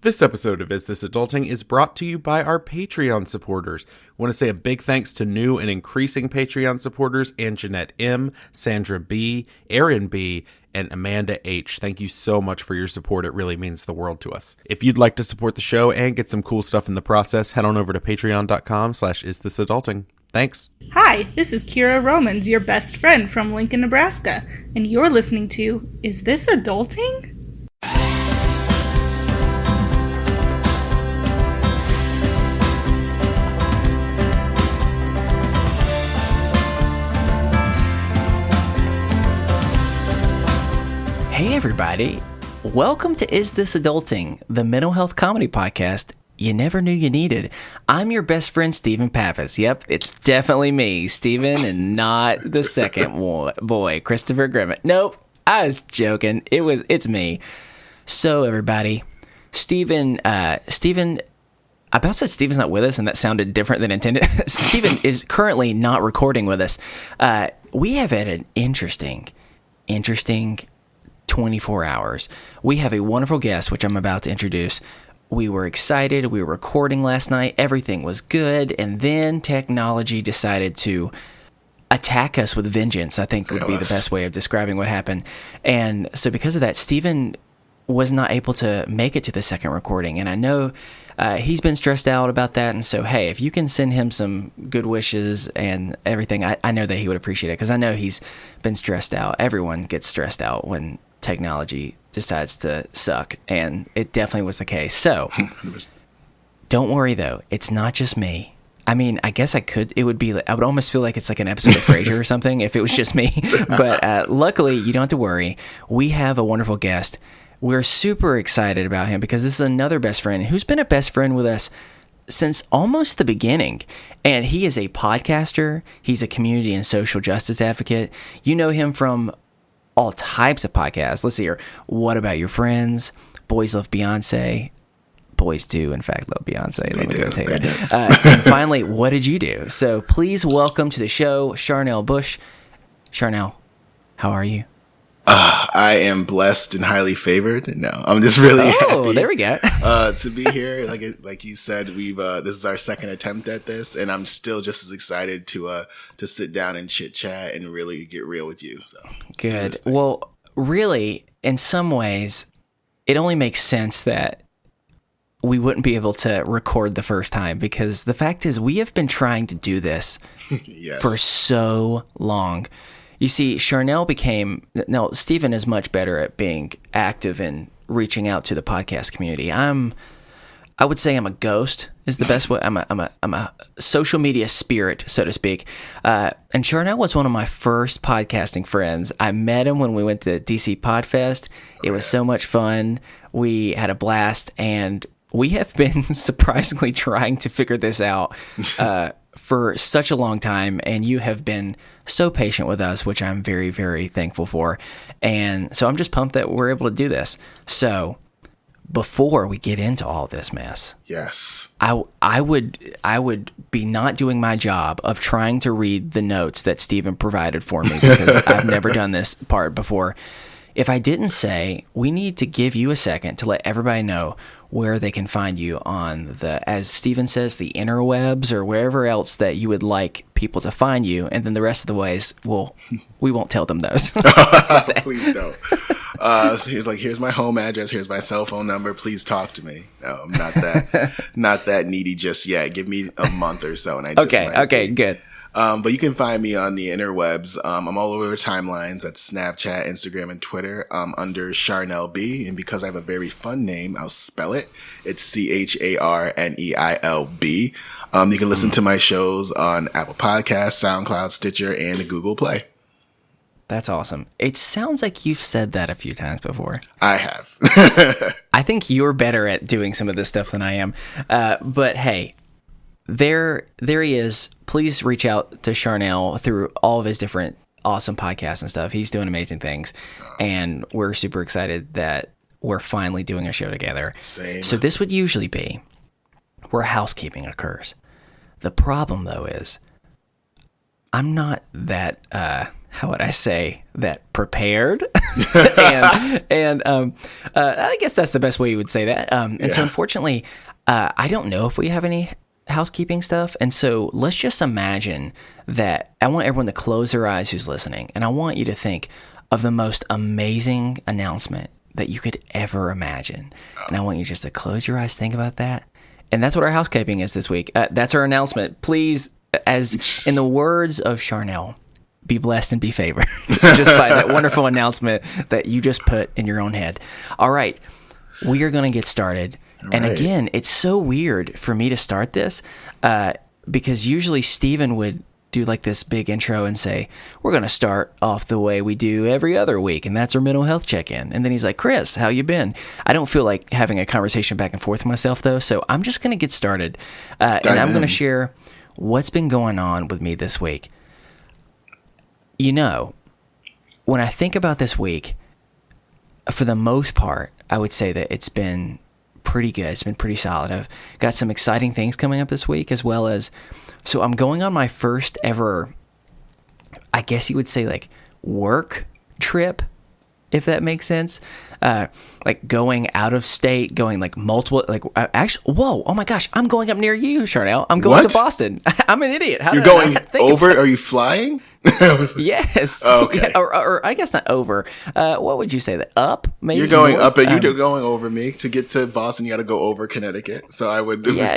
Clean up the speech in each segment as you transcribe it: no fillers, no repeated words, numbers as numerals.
This episode of Is This Adulting is brought to you by our Patreon supporters. I want to say a big thanks to new and increasing Patreon supporters, Anjanette M., Sandra B., Aaron B., and Amanda H. Thank you so much for your support. It really means the world to us. If you'd like to support the show and get some cool stuff in the process, head on over to patreon.com/isthisadulting. Thanks. Hi, this is Kira Romans, your best friend from Lincoln, Nebraska, and you're listening to Is This Adulting? Hey everybody, welcome to Is This Adulting, the mental health comedy podcast you never knew you needed. I'm your best friend, Stephen Pappas. Yep, it's definitely me, Stephen, and not the second boy, Christopher Grimmett. Nope, I was joking. It's me. So everybody, Stephen, I about said Stephen's not with us, and that sounded different than intended. Stephen is currently not recording with us. We have had an interesting 24 hours. We have a wonderful guest, which I'm about to introduce. We were excited. We were recording last night. Everything was good. And then technology decided to attack us with vengeance, I think would be the best way of describing what happened. And so because of that, Stephen was not able to make it to the second recording. And I know he's been stressed out about that. And so, hey, if you can send him some good wishes and everything, I know that he would appreciate it, because I know he's been stressed out. Everyone gets stressed out when technology decides to suck, and it definitely was the case. So don't worry though, it's not just me. I mean, I guess I would almost feel like it's like an episode of Frasier or something if it was just me. But luckily you don't have to worry. We have a wonderful guest. We're super excited about him because this is another best friend who's been a best friend with us since almost the beginning. And he is a podcaster. He's a community and social justice advocate. You know him from all types of podcasts. Let's see here. What About Your Friends? Boys Love Beyonce. Boys do, in fact, love Beyonce. Let me tell you. And finally, What Did You Do? So please welcome to the show, Charneil Bush. Charneil, how are you? I am blessed and highly favored. No, I'm just really happy. Oh, there we go. To be here. Like you said, this is our second attempt at this, and I'm still just as excited to sit down and chit chat and really get real with you. So good. Well, really, in some ways, it only makes sense that we wouldn't be able to record the first time, because the fact is we have been trying to do this for so long. You see, Charneil Stephen is much better at being active and reaching out to the podcast community. I would say I'm a ghost is the best way. I'm a social media spirit, so to speak. And Charneil was one of my first podcasting friends. I met him when we went to DC Podfest. It was so much fun. We had a blast, and we have been surprisingly trying to figure this out for such a long time, and you have been so patient with us, which I'm very, very thankful for. And so I'm just pumped that we're able to do this. So before we get into all this mess, yes, I would be not doing my job of trying to read the notes that Stephen provided for me, because I've never done this part before, if I didn't say we need to give you a second to let everybody know where they can find you on the, as Stephen says, the interwebs, or wherever else that you would like people to find you, and then the rest of the ways, we won't tell them those. Please don't. Here's my home address, here's my cell phone number, please talk to me. No, I'm not that needy just yet. Give me a month or so, and I just okay, good. But you can find me on the interwebs. I'm all over the timelines. That's Snapchat, Instagram, and Twitter, under Charneil B. And because I have a very fun name, I'll spell it. It's CharNeilB. You can listen to my shows on Apple Podcasts, SoundCloud, Stitcher, and Google Play. That's awesome. It sounds like you've said that a few times before. I have. I think you're better at doing some of this stuff than I am. But hey, there he is. Please reach out to Charneil through all of his different awesome podcasts and stuff. He's doing amazing things, and we're super excited that we're finally doing a show together. Same. So this would usually be where housekeeping occurs. The problem, though, is I'm not that, how would I say, that prepared and I guess that's the best way you would say that. So unfortunately, I don't know if we have any housekeeping stuff. And so let's just imagine that I want everyone to close their eyes who's listening. And I want you to think of the most amazing announcement that you could ever imagine. And I want you just to close your eyes, think about that. And that's what our housekeeping is this week. That's our announcement. Please, as in the words of Charneil, be blessed and be favored just by that wonderful announcement that you just put in your own head. All right, we are going to get started. And again, it's so weird for me to start this because usually Steven would do like this big intro and say, we're going to start off the way we do every other week, and that's our mental health check-in. And then he's like, Chris, how you been? I don't feel like having a conversation back and forth with myself, though, so I'm just going to get started. And I'm going to share what's been going on with me this week. You know, when I think about this week, for the most part, I would say that it's been pretty good. It's been pretty solid. I've got some exciting things coming up this week, as well as, so I'm going on my first ever, I guess you would say, like, work trip, if that makes sense. Like going out of state, going like multiple, like actually, whoa, oh my gosh, I'm going up near you, Charneil. I'm going to Boston. I'm an idiot. You're going over? Are you flying? Yes. Oh, okay. Yeah, or I guess not over. What would you say? That up? Maybe you're going up, and you're going over me. To get to Boston, you got to go over Connecticut. So I would. Yeah.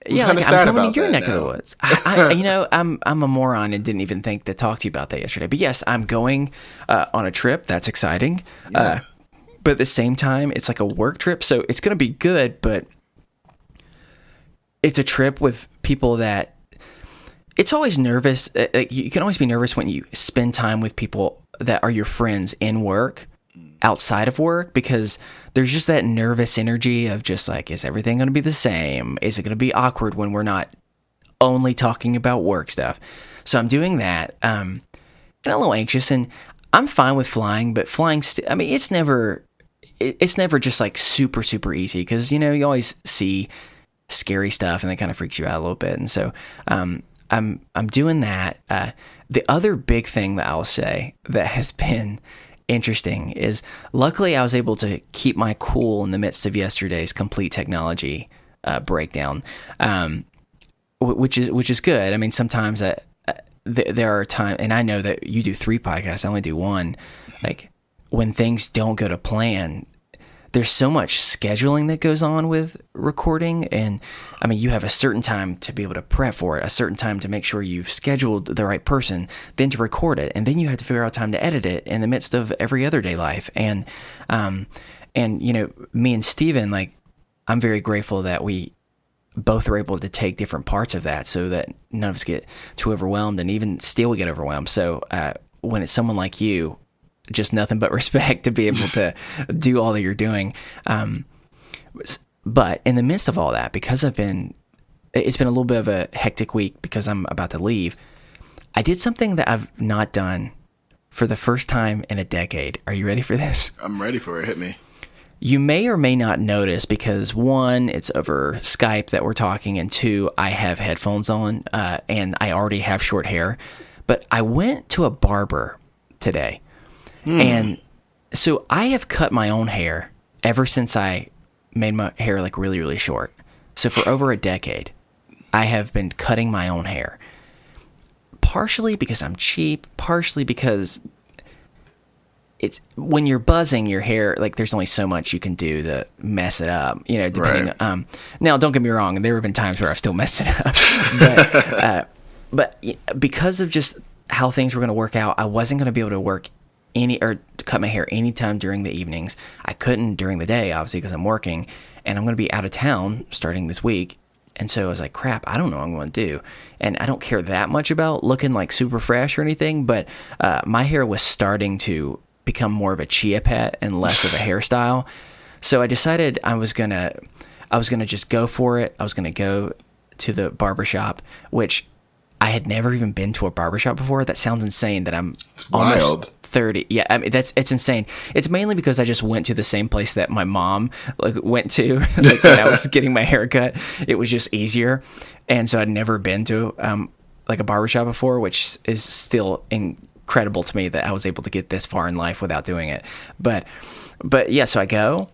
I'm kind of sad about your that neck now. of the woods. I'm a moron and didn't even think to talk to you about that yesterday. But yes, I'm going on a trip. That's exciting. Yeah. But at the same time, it's like a work trip, so it's going to be good. But it's a trip with people that. It's always nervous. You can always be nervous when you spend time with people that are your friends in work, outside of work, because there's just that nervous energy of just like, is everything going to be the same? Is it going to be awkward when we're not only talking about work stuff? So I'm doing that, and I'm a little anxious, and I'm fine with flying, but flying, it's never just like super, super easy, because, you always see scary stuff and that kind of freaks you out a little bit. And so, I'm doing that. The other big thing that I'll say that has been interesting is, luckily I was able to keep my cool in the midst of yesterday's complete technology breakdown, which is good. I mean, sometimes there are times, and I know that you do 3 podcasts, I only do 1. Like, when things don't go to plan, there's so much scheduling that goes on with recording. And I mean, you have a certain time to be able to prep for it, a certain time to make sure you've scheduled the right person, then to record it. And then you have to figure out time to edit it in the midst of every other day life. And me and Steven, like, I'm very grateful that we both are able to take different parts of that so that none of us get too overwhelmed, and even still we get overwhelmed. So when it's someone like you, just nothing but respect to be able to do all that you're doing. But in the midst of all that, because it's been a little bit of a hectic week because I'm about to leave, I did something that I've not done for the first time in a decade. Are you ready for this? I'm ready for it. Hit me. You may or may not notice, because 1, it's over Skype that we're talking, and 2, I have headphones on, and I already have short hair. But I went to a barber today. And so I have cut my own hair ever since I made my hair like really, really short. So for over a decade, I have been cutting my own hair. Partially because I'm cheap, partially because it's when you're buzzing your hair, like, there's only so much you can do to mess it up, depending. Right. Now, don't get me wrong, there have been times where I've still messed it up. But because of just how things were going to work out, I wasn't going to be able to work cut my hair anytime during the evenings. I couldn't during the day, obviously, because I'm working, and I'm going to be out of town starting this week. And so I was like, crap, I don't know what I'm going to do. And I don't care that much about looking like super fresh or anything, but my hair was starting to become more of a chia pet and less of a hairstyle. So I decided I was going to just go for it. I was going to go to the barbershop, which I had never even been to a barbershop before. That sounds insane that I'm almost 30. Yeah, I mean, it's insane. It's mainly because I just went to the same place that my mom went to like, when I was getting my hair cut. It was just easier. And so I'd never been to like a barbershop before, which is still credible to me that I was able to get this far in life without doing it. But yeah, so I go.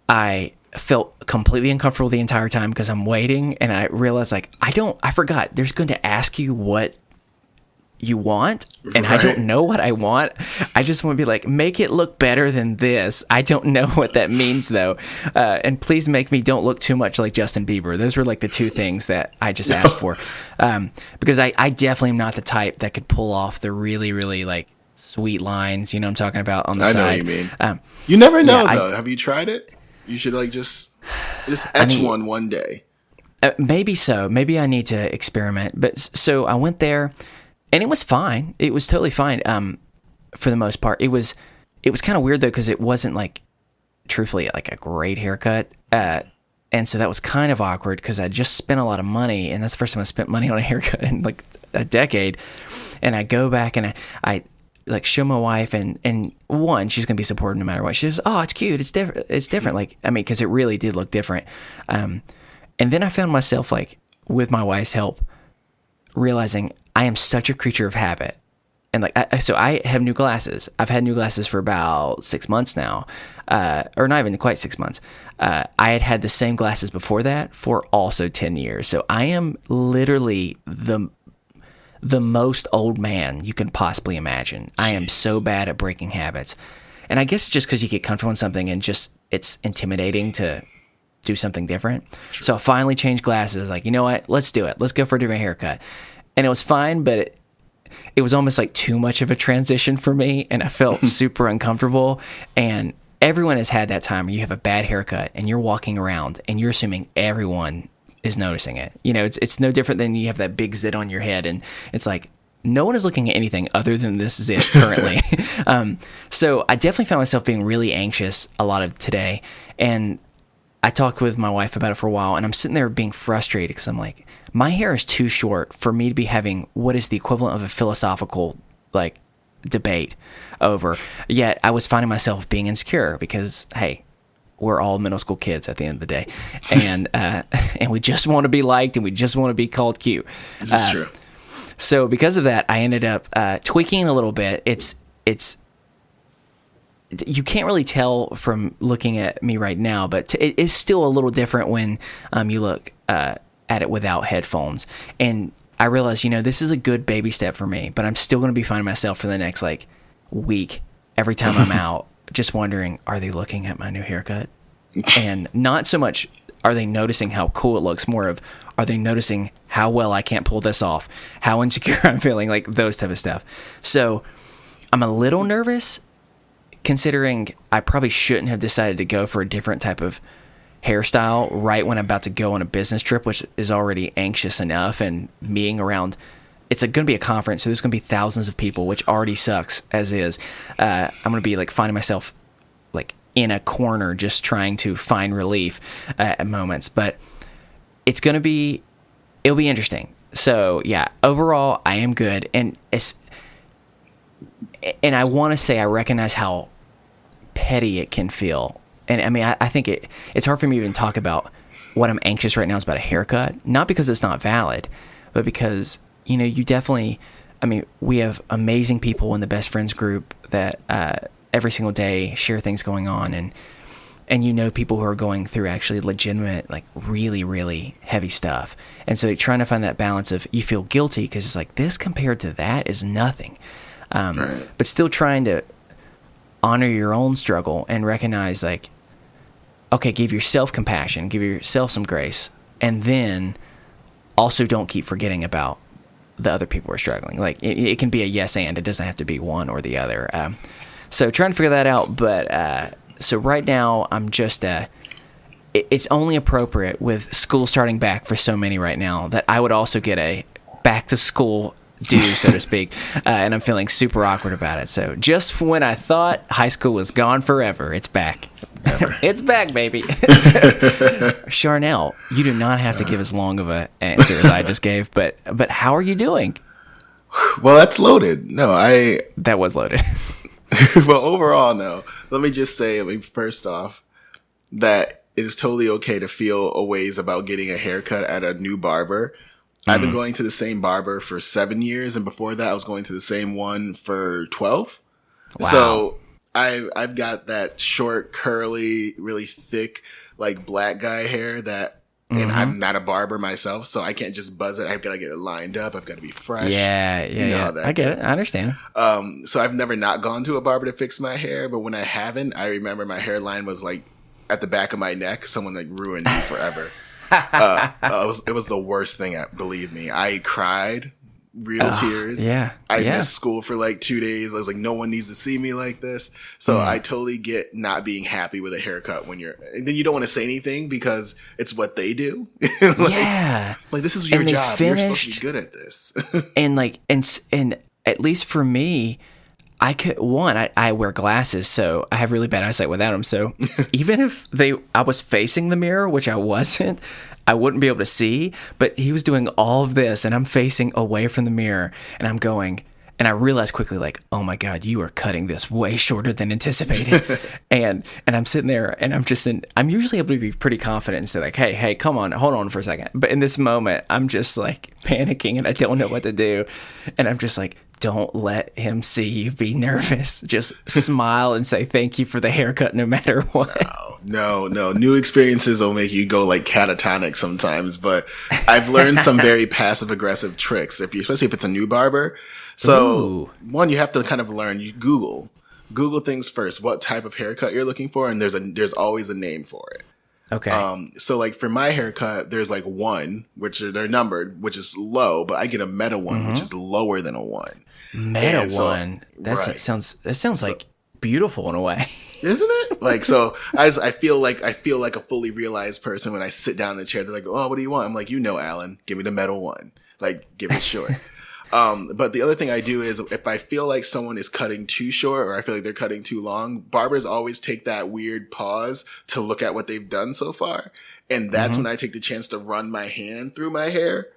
I felt completely uncomfortable the entire time because I'm waiting, and I realized like I forgot there's going to ask you what you want, and I don't know what I want. I just want to be like, make it look better than this. I don't know what that means though, and please make me don't look too much like Justin Bieber. Those were like the two things that I just asked for, because I definitely am not the type that could pull off the really, really like sweet lines, you know what I'm talking about, on the side. I know what you mean. You never know though. Have you tried it? You should like just etch one day. Maybe so. Maybe I need to experiment. But so I went there. And it was fine. It was totally fine, for the most part. It was kind of weird though, because it wasn't like, truthfully, like a great haircut, and so that was kind of awkward because I just spent a lot of money, and that's the first time I spent money on a haircut in like a decade. And I go back and I like show my wife, and one, she's gonna be supportive no matter what. She says, "Oh, it's cute. It's different. It's different." Like, I mean, because it really did look different. And then I found myself like, with my wife's help, realizing I am such a creature of habit. And like, so I have new glasses. I've had new glasses for about 6 months now, or not even quite 6 months. I had the same glasses before that for also 10 years. So I am literally the most old man you can possibly imagine. I am so bad at breaking habits. And I guess just because you get comfortable in something and just it's intimidating to do something different. True. So I finally changed glasses. Like, you know what? Let's do it. Let's go for a different haircut. And it was fine, but it was almost like too much of a transition for me, and I felt super uncomfortable. And everyone has had that time where you have a bad haircut and you're walking around and you're assuming everyone is noticing it. You know, it's no different than you have that big zit on your head, and it's like no one is looking at anything other than this zit currently. So I definitely found myself being really anxious a lot of today, and I talked with my wife about it for a while, and I'm sitting there being frustrated because I'm like, my hair is too short for me to be having what is the equivalent of a philosophical like debate over. Yet I was finding myself being insecure because, hey, we're all middle school kids at the end of the day, and we just want to be liked and we just want to be called cute. This is true. So because of that, I ended up tweaking a little bit. It's you can't really tell from looking at me right now, but it is still a little different when you look at it without headphones. And I realized, you know, this is a good baby step for me, but I'm still going to be finding myself for the next like week every time I'm out just wondering, are they looking at my new haircut? And not so much are they noticing how cool it looks, more of are they noticing how well I can't pull this off, how insecure I'm feeling, like those type of stuff. So I'm a little nervous, considering I probably shouldn't have decided to go for a different type of hairstyle right when I'm about to go on a business trip, which is already anxious enough, and being around, it's going to be a conference, so there's going to be thousands of people, which already sucks as is. I'm going to be like finding myself like in a corner just trying to find relief at moments, but it'll be interesting. So yeah, overall I am good, and I want to say I recognize how petty it can feel. And I mean, I think it's hard for me to even talk about what I'm anxious right now is about a haircut. Not because it's not valid, but because, you know, you definitely, I mean, we have amazing people in the best friends group that every single day share things going on. And you know people who are going through actually legitimate, like really, really heavy stuff. And so you're trying to find that balance of you feel guilty because it's like this compared to that is nothing. Right. But still trying to honor your own struggle and recognize like, okay, give yourself compassion, give yourself some grace, and then also don't keep forgetting about the other people who are struggling. Like it can be a yes and, it doesn't have to be one or the other. So trying to figure that out, but so right now I'm just it's only appropriate with school starting back for so many right now that I would also get a back to school due, so to speak, and I'm feeling super awkward about it. So just when I thought high school was gone forever, it's back. It's back, baby. So, Charneil, you do not have to give as long of an answer as I just gave, but how are you doing? Well, that's loaded. No, that was loaded. Well, overall, no. Let me just say, first off, that it is totally okay to feel a ways about getting a haircut at a new barber. I've been going to the same barber for 7 years, and before that, I was going to the same one for 12. Wow. So I've got that short, curly, really thick, like black guy hair that, and I'm not a barber myself, so I can't just buzz it. I've got to get it lined up. I've got to be fresh. Yeah. I get it. I understand. So I've never not gone to a barber to fix my hair, but when I haven't, I remember my hairline was like at the back of my neck. Someone like ruined me forever. It was the worst thing. Believe me, I cried real tears. I missed school for like 2 days. I was like, no one needs to see me like this. So I totally get not being happy with a haircut when and then you don't want to say anything because it's what they do. Like this is your job. You're supposed to be good at this. and like, and at least for me, I wear glasses, so I have really bad eyesight without them. So even if I was facing the mirror, which I wasn't, I wouldn't be able to see. But he was doing all of this, and I'm facing away from the mirror, and I'm going, and I realized quickly, like, oh my God, you are cutting this way shorter than anticipated. and I'm sitting there, and I'm usually able to be pretty confident and say like, hey, come on, hold on for a second. But in this moment, I'm just like panicking, and I don't know what to do, and I'm just like, don't let him see you be nervous. Just smile and say thank you for the haircut no matter what. No. New experiences will make you go like catatonic sometimes, but I've learned some very passive aggressive tricks, especially if it's a new barber. So one, you have to kind of learn, you Google things first, what type of haircut you're looking for, and there's always a name for it. Okay. So like for my haircut, there's like 1, which they're numbered, which is low, but I get a meta 1, which is lower than a 1. Meta 1. That sounds like beautiful in a way. Isn't it? Like, so I feel like a fully realized person when I sit down in the chair. They're like, oh, what do you want? I'm like, Alan, give me the meta 1. Like, give it short. But the other thing I do is if I feel like someone is cutting too short or I feel like they're cutting too long, barbers always take that weird pause to look at what they've done so far. And that's when I take the chance to run my hand through my hair.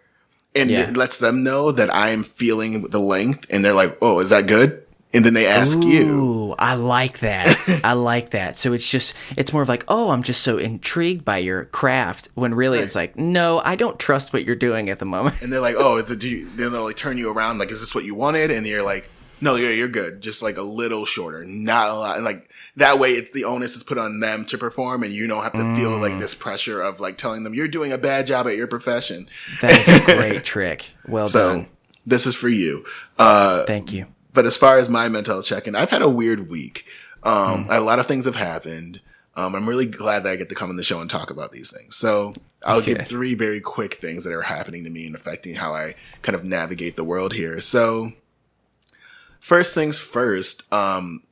And it lets them know that I'm feeling the length. And they're like, oh, is that good? And then they ask you. Ooh, I like that. So it's more of like, oh, I'm just so intrigued by your craft. When really it's like, no, I don't trust what you're doing at the moment. And they're like, oh, then they'll like turn you around. Like, is this what you wanted? And you're like, no, you're good. Just like a little shorter, not a lot. And like that way the onus is put on them to perform and you don't have to feel like this pressure of like telling them you're doing a bad job at your profession. That is a great trick. Well done. This is for you. Thank you. But as far as my mental check-in, I've had a weird week. A lot of things have happened. I'm really glad that I get to come on the show and talk about these things. So I'll give 3 very quick things that are happening to me and affecting how I kind of navigate the world here. So first things first, on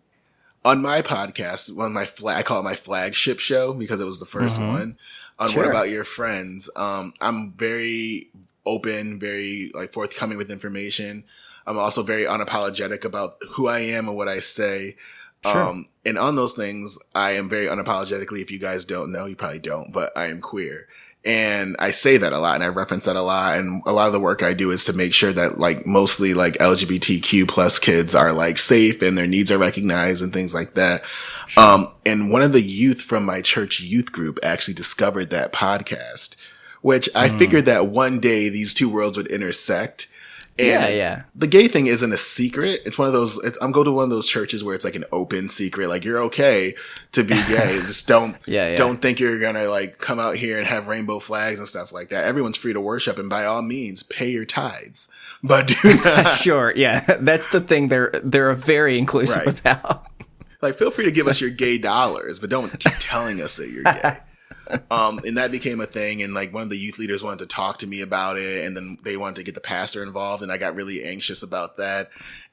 my podcast, I call it my flagship show because it was the first one on What About Your Friends. I'm very open, very like forthcoming with information. I'm also very unapologetic about who I am and what I say. And on those things, I am very unapologetically, if you guys don't know, you probably don't, but I am queer. And I say that a lot and I reference that a lot. And a lot of the work I do is to make sure that like mostly like LGBTQ plus kids are like safe and their needs are recognized and things like that. And one of the youth from my church youth group actually discovered that podcast, which I figured that one day these two worlds would intersect. And the gay thing isn't a secret. It's one of those, I'm going to one of those churches where it's like an open secret. Like you're okay to be gay. Just don't think you're going to like come out here and have rainbow flags and stuff like that. Everyone's free to worship and by all means pay your tithes, but do not. Sure. Yeah. That's the thing they're very inclusive about. Like feel free to give us your gay dollars, but don't keep telling us that you're gay. And that became a thing. And like one of the youth leaders wanted to talk to me about it. And then they wanted to get the pastor involved. And I got really anxious about that.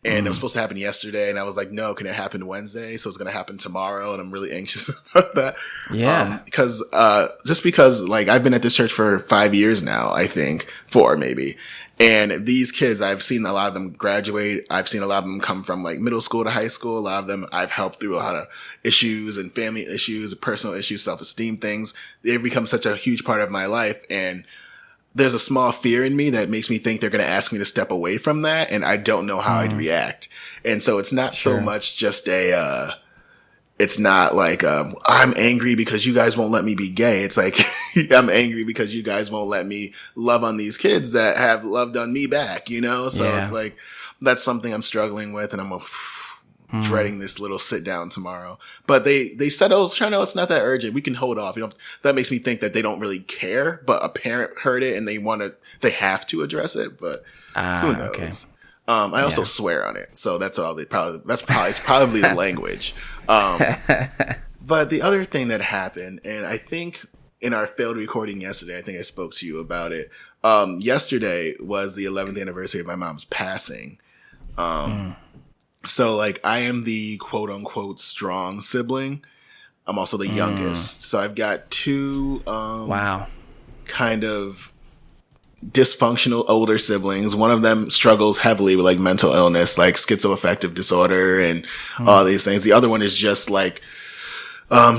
And it was supposed to happen yesterday. And I was like, no, can it happen Wednesday? So it's going to happen tomorrow. And I'm really anxious about that. Yeah. Because like I've been at this church for 5 years now, I think 4 maybe. And these kids, I've seen a lot of them graduate. I've seen a lot of them come from like middle school to high school. A lot of them I've helped through a lot of issues and family issues, personal issues, self-esteem things. They've become such a huge part of my life. And there's a small fear in me that makes me think they're going to ask me to step away from that. And I don't know how I'd react. And so it's not so much just it's not like, I'm angry because you guys won't let me be gay. It's like, I'm angry because you guys won't let me love on these kids that have loved on me back, you know? So it's like, that's something I'm struggling with, and I'm dreading this little sit down tomorrow. But they said, oh, Charneil, it's not that urgent. We can hold off. That makes me think that they don't really care, but a parent heard it and they have to address it, but who knows? Okay. I also swear on it. So that's all it's probably the language. But the other thing that happened, and I think in our failed recording yesterday, I think I spoke to you about it. Yesterday was the 11th anniversary of my mom's passing. So like I am the quote unquote strong sibling. I'm also the youngest. So I've got two, kind of dysfunctional older siblings. One of them struggles heavily with like mental illness, like schizoaffective disorder and all these things. The other one is just like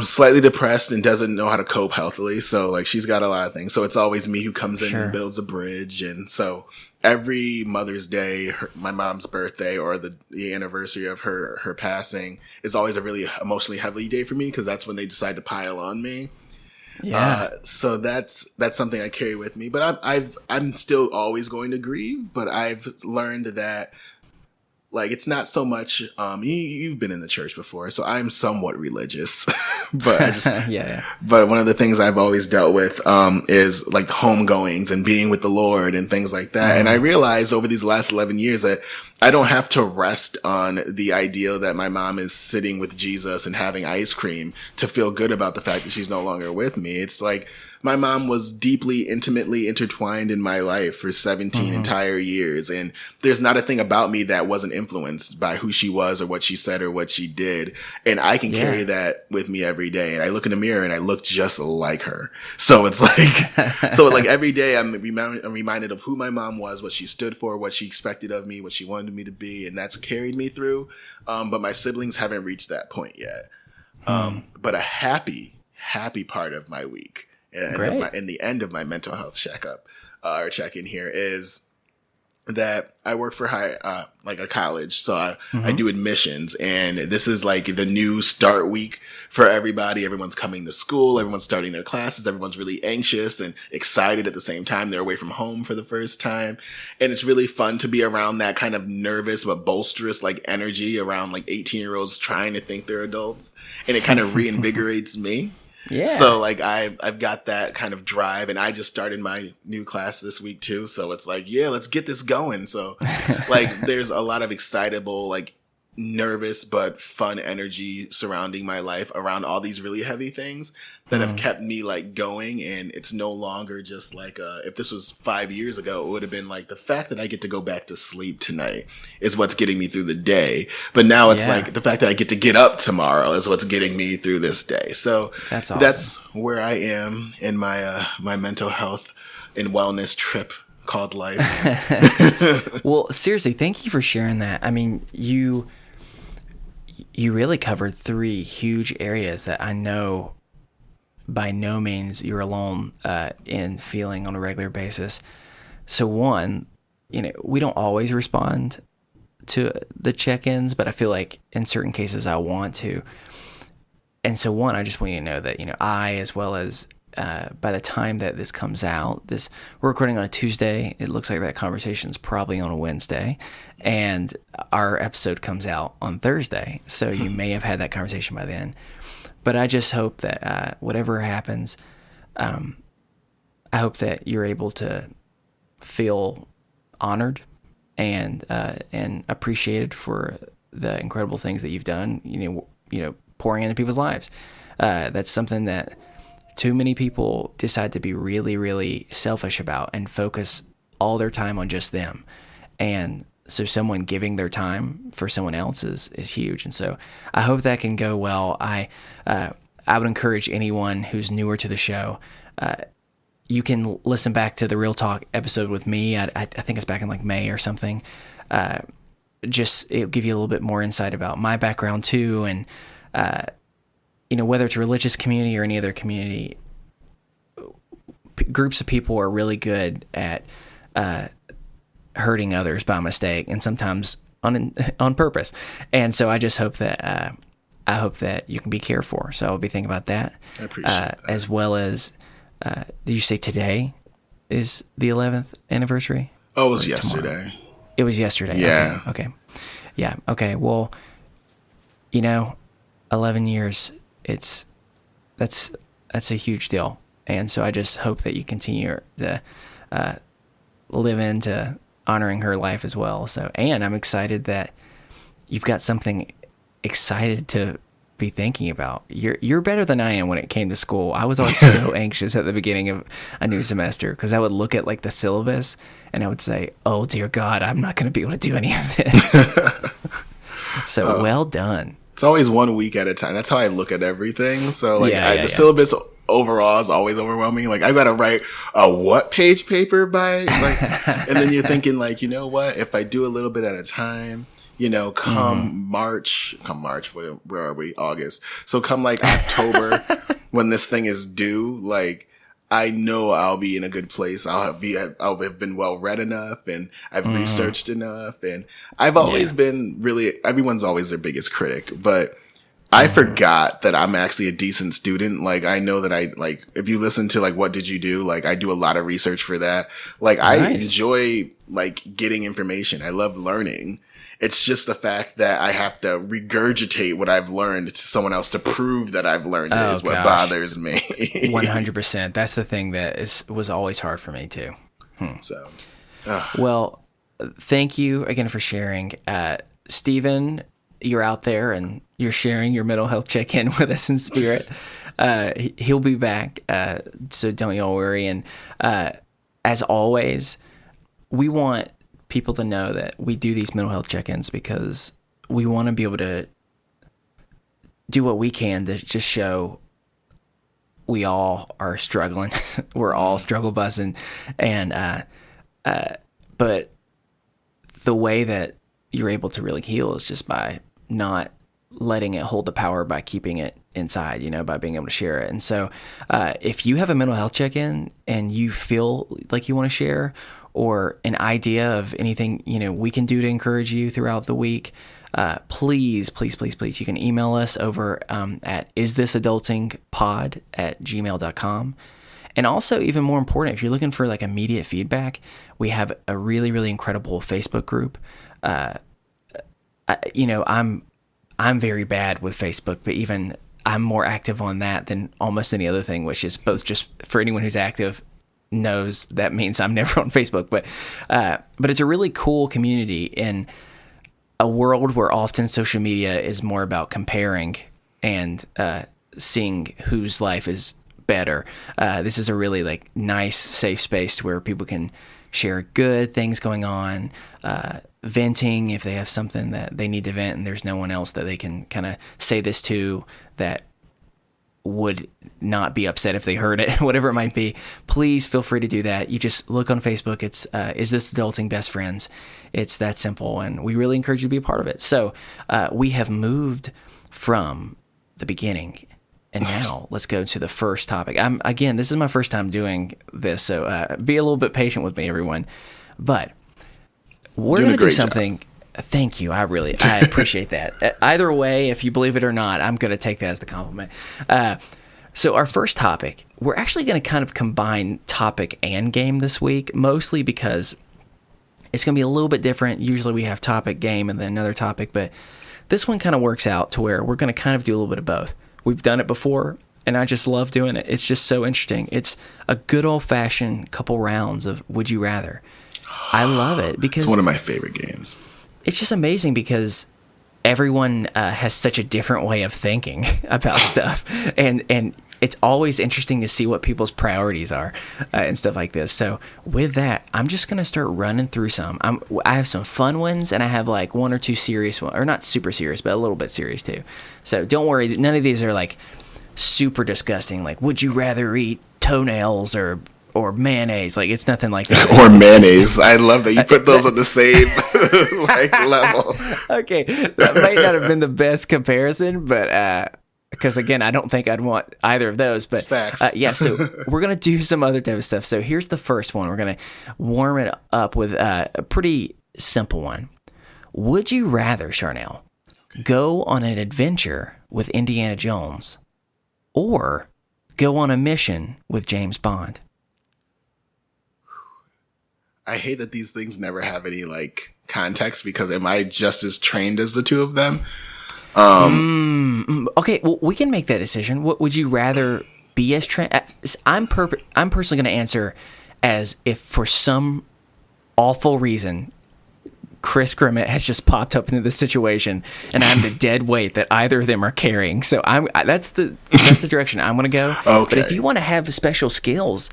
slightly depressed and doesn't know how to cope healthily. So like she's got a lot of things. So it's always me who comes in and builds a bridge. And so every Mother's Day, my mom's birthday, or the anniversary of her passing is always a really emotionally heavy day for me, because that's when they decide to pile on me. So that's something I carry with me, but I'm still always going to grieve, but I've learned that like, it's not so much, you've been in the church before, so I'm somewhat religious, but I just, but one of the things I've always dealt with, is like homegoings and being with the Lord and things like that. And I realized over these last 11 years that I don't have to rest on the idea that my mom is sitting with Jesus and having ice cream to feel good about the fact that she's no longer with me. It's like, my mom was deeply, intimately intertwined in my life for 17 entire years. And there's not a thing about me that wasn't influenced by who she was or what she said or what she did. And I can carry that with me every day. And I look in the mirror and I look just like her. So it's like, every day I'm reminded of who my mom was, what she stood for, what she expected of me, what she wanted me to be. And that's carried me through. But my siblings haven't reached that point yet. But a happy part of my week, and the end of my mental health checkup or check-in here, is that I work for like a college. So I do admissions, and this is like the new start week for everybody. Everyone's coming to school. Everyone's starting their classes. Everyone's really anxious and excited at the same time. They're away from home for the first time. And it's really fun to be around that kind of nervous but bolsterous like energy around like 18-year-olds trying to think they're adults. And it kind of reinvigorates me. Yeah. So like I've got that kind of drive, and I just started my new class this week too. So it's like, yeah, let's get this going. So like there's a lot of excitable, like nervous but fun energy surrounding my life around all these really heavy things that have kept me like going. And it's no longer just like if this was 5 years ago, it would have been like the fact that I get to go back to sleep tonight is what's getting me through the day. But now it's like the fact that I get to get up tomorrow is what's getting me through this day. So that's awesome. That's where I am in my my mental health and wellness trip called life. Well, seriously, thank you for sharing that. I mean, you really covered 3 huge areas that I know by no means you're alone in feeling on a regular basis. So one, we don't always respond to the check-ins, but I feel like in certain cases I want to. And so one, I just want you to know that, I, as well as by the time that this comes out, we're recording on a Tuesday. It looks like that conversation is probably on a Wednesday, and our episode comes out on Thursday. So you may have had that conversation by then. But I just hope that whatever happens, I hope that you're able to feel honored and appreciated for the incredible things that you've done. Pouring into people's lives. That's something that too many people decide to be really, really selfish about and focus all their time on just them. And so someone giving their time for someone else is huge. And so I hope that can go well. I would encourage anyone who's newer to the show, you can listen back to the Real Talk episode with me. I think it's back in like May or something. It'll give you a little bit more insight about my background too. And, whether it's a religious community or any other community, groups of people are really good at hurting others by mistake, and sometimes on purpose. And so I just hope that I hope that you can be cared for. So I'll be thinking about that. I appreciate that. As well as, did you say today is the 11th anniversary? Oh, it was yesterday. Tomorrow? It was yesterday. Yeah. Okay. Yeah. Okay. Well, 11 years, that's a huge deal. And so I just hope that you continue to live into honoring her life as well. So, and I'm excited that you've got something excited to be thinking about. You're better than I am when it came to school. I was always so anxious at the beginning of a new semester because I would look at like the syllabus and I would say, "Oh dear God, I'm not going to be able to do any of this." So well done. It's always 1 week at a time. That's how I look at everything. So like the syllabus overall is always overwhelming. Like I got to write a what page paper by like, and then you're thinking like, you know what? If I do a little bit at a time, come March, where are we? August. So come like October when this thing is due, like I know I'll be in a good place. I'll have been well read enough and I've researched enough. And I've always been everyone's always their biggest critic, but I forgot that I'm actually a decent student. Like I know that if you listen to like, what did you do? Like I do a lot of research for that. Like I enjoy like getting information. I love learning. It's just the fact that I have to regurgitate what I've learned to someone else to prove that I've learned it is what bothers me. 100%. That's the thing that was always hard for me too. So, well, thank you again for sharing. Stephen, you're out there and you're sharing your mental health check-in with us in spirit. He'll be back, so don't y'all worry. And as always, we want people to know that we do these mental health check-ins because we want to be able to do what we can to just show we all are struggling. We're all struggle bussing. And, but the way that you're able to really heal is just by not letting it hold the power, by keeping it inside, by being able to share it. And so, if you have a mental health check-in and you feel like you want to share, or an idea of anything, we can do to encourage you throughout the week, please, you can email us over at isthisadultingpod@gmail.com. And also, even more important, if you're looking for like immediate feedback, we have a really, really incredible Facebook group. I'm very bad with Facebook, but even I'm more active on that than almost any other thing, which is both just for anyone who's active knows that means I'm never on Facebook, but it's a really cool community in a world where often social media is more about comparing and seeing whose life is better. This is a really like nice, safe space where people can share good things going on, venting if they have something that they need to vent and there's no one else that they can kind of say this to that would not be upset if they heard it, whatever it might be. Please feel free to do that. You just look on Facebook. It's Is This Adulting Best Friends? It's that simple, and we really encourage you to be a part of it. So we have moved from the beginning, and now let's go to the first topic. Again, this is my first time doing this, so be a little bit patient with me, everyone. But we're going to do something. Thank you. I appreciate that. Either way, if you believe it or not, I'm going to take that as the compliment. So our first topic, we're actually going to kind of combine topic and game this week, mostly because it's going to be a little bit different. Usually we have topic, game, and then another topic, but this one kind of works out to where we're going to kind of do a little bit of both. We've done it before, and I just love doing it. It's just so interesting. It's a good old-fashioned couple rounds of Would You Rather. I love it because it's one of my favorite games. It's just amazing because everyone has such a different way of thinking about stuff. And it's always interesting to see what people's priorities are and stuff like this. So with that, I'm just going to start running through some. I have some fun ones, and I have like one or two serious ones, or not super serious, but a little bit serious too. So don't worry. None of these are like super disgusting. Like, would you rather eat toenails or mayonnaise? Like, it's nothing like that. Or mayonnaise. I love that you put those on the same level. Okay, that might not have been the best comparison, but because again, I don't think I'd want either of those. But facts. So we're gonna do some other type of stuff. So here's the first one. We're gonna warm it up with a pretty simple one. Would you rather, Charneil, go on an adventure with Indiana Jones or go on a mission with James Bond? I hate that these things never have any like context, because am I just as trained as the two of them? Okay, well, we can make that decision. What would you rather be as trained? I'm personally going to answer as if for some awful reason Chris Grimmett has just popped up into this situation and I'm the dead weight that either of them are carrying. So that's the direction I'm going to go. Okay. But if you want to have special skills,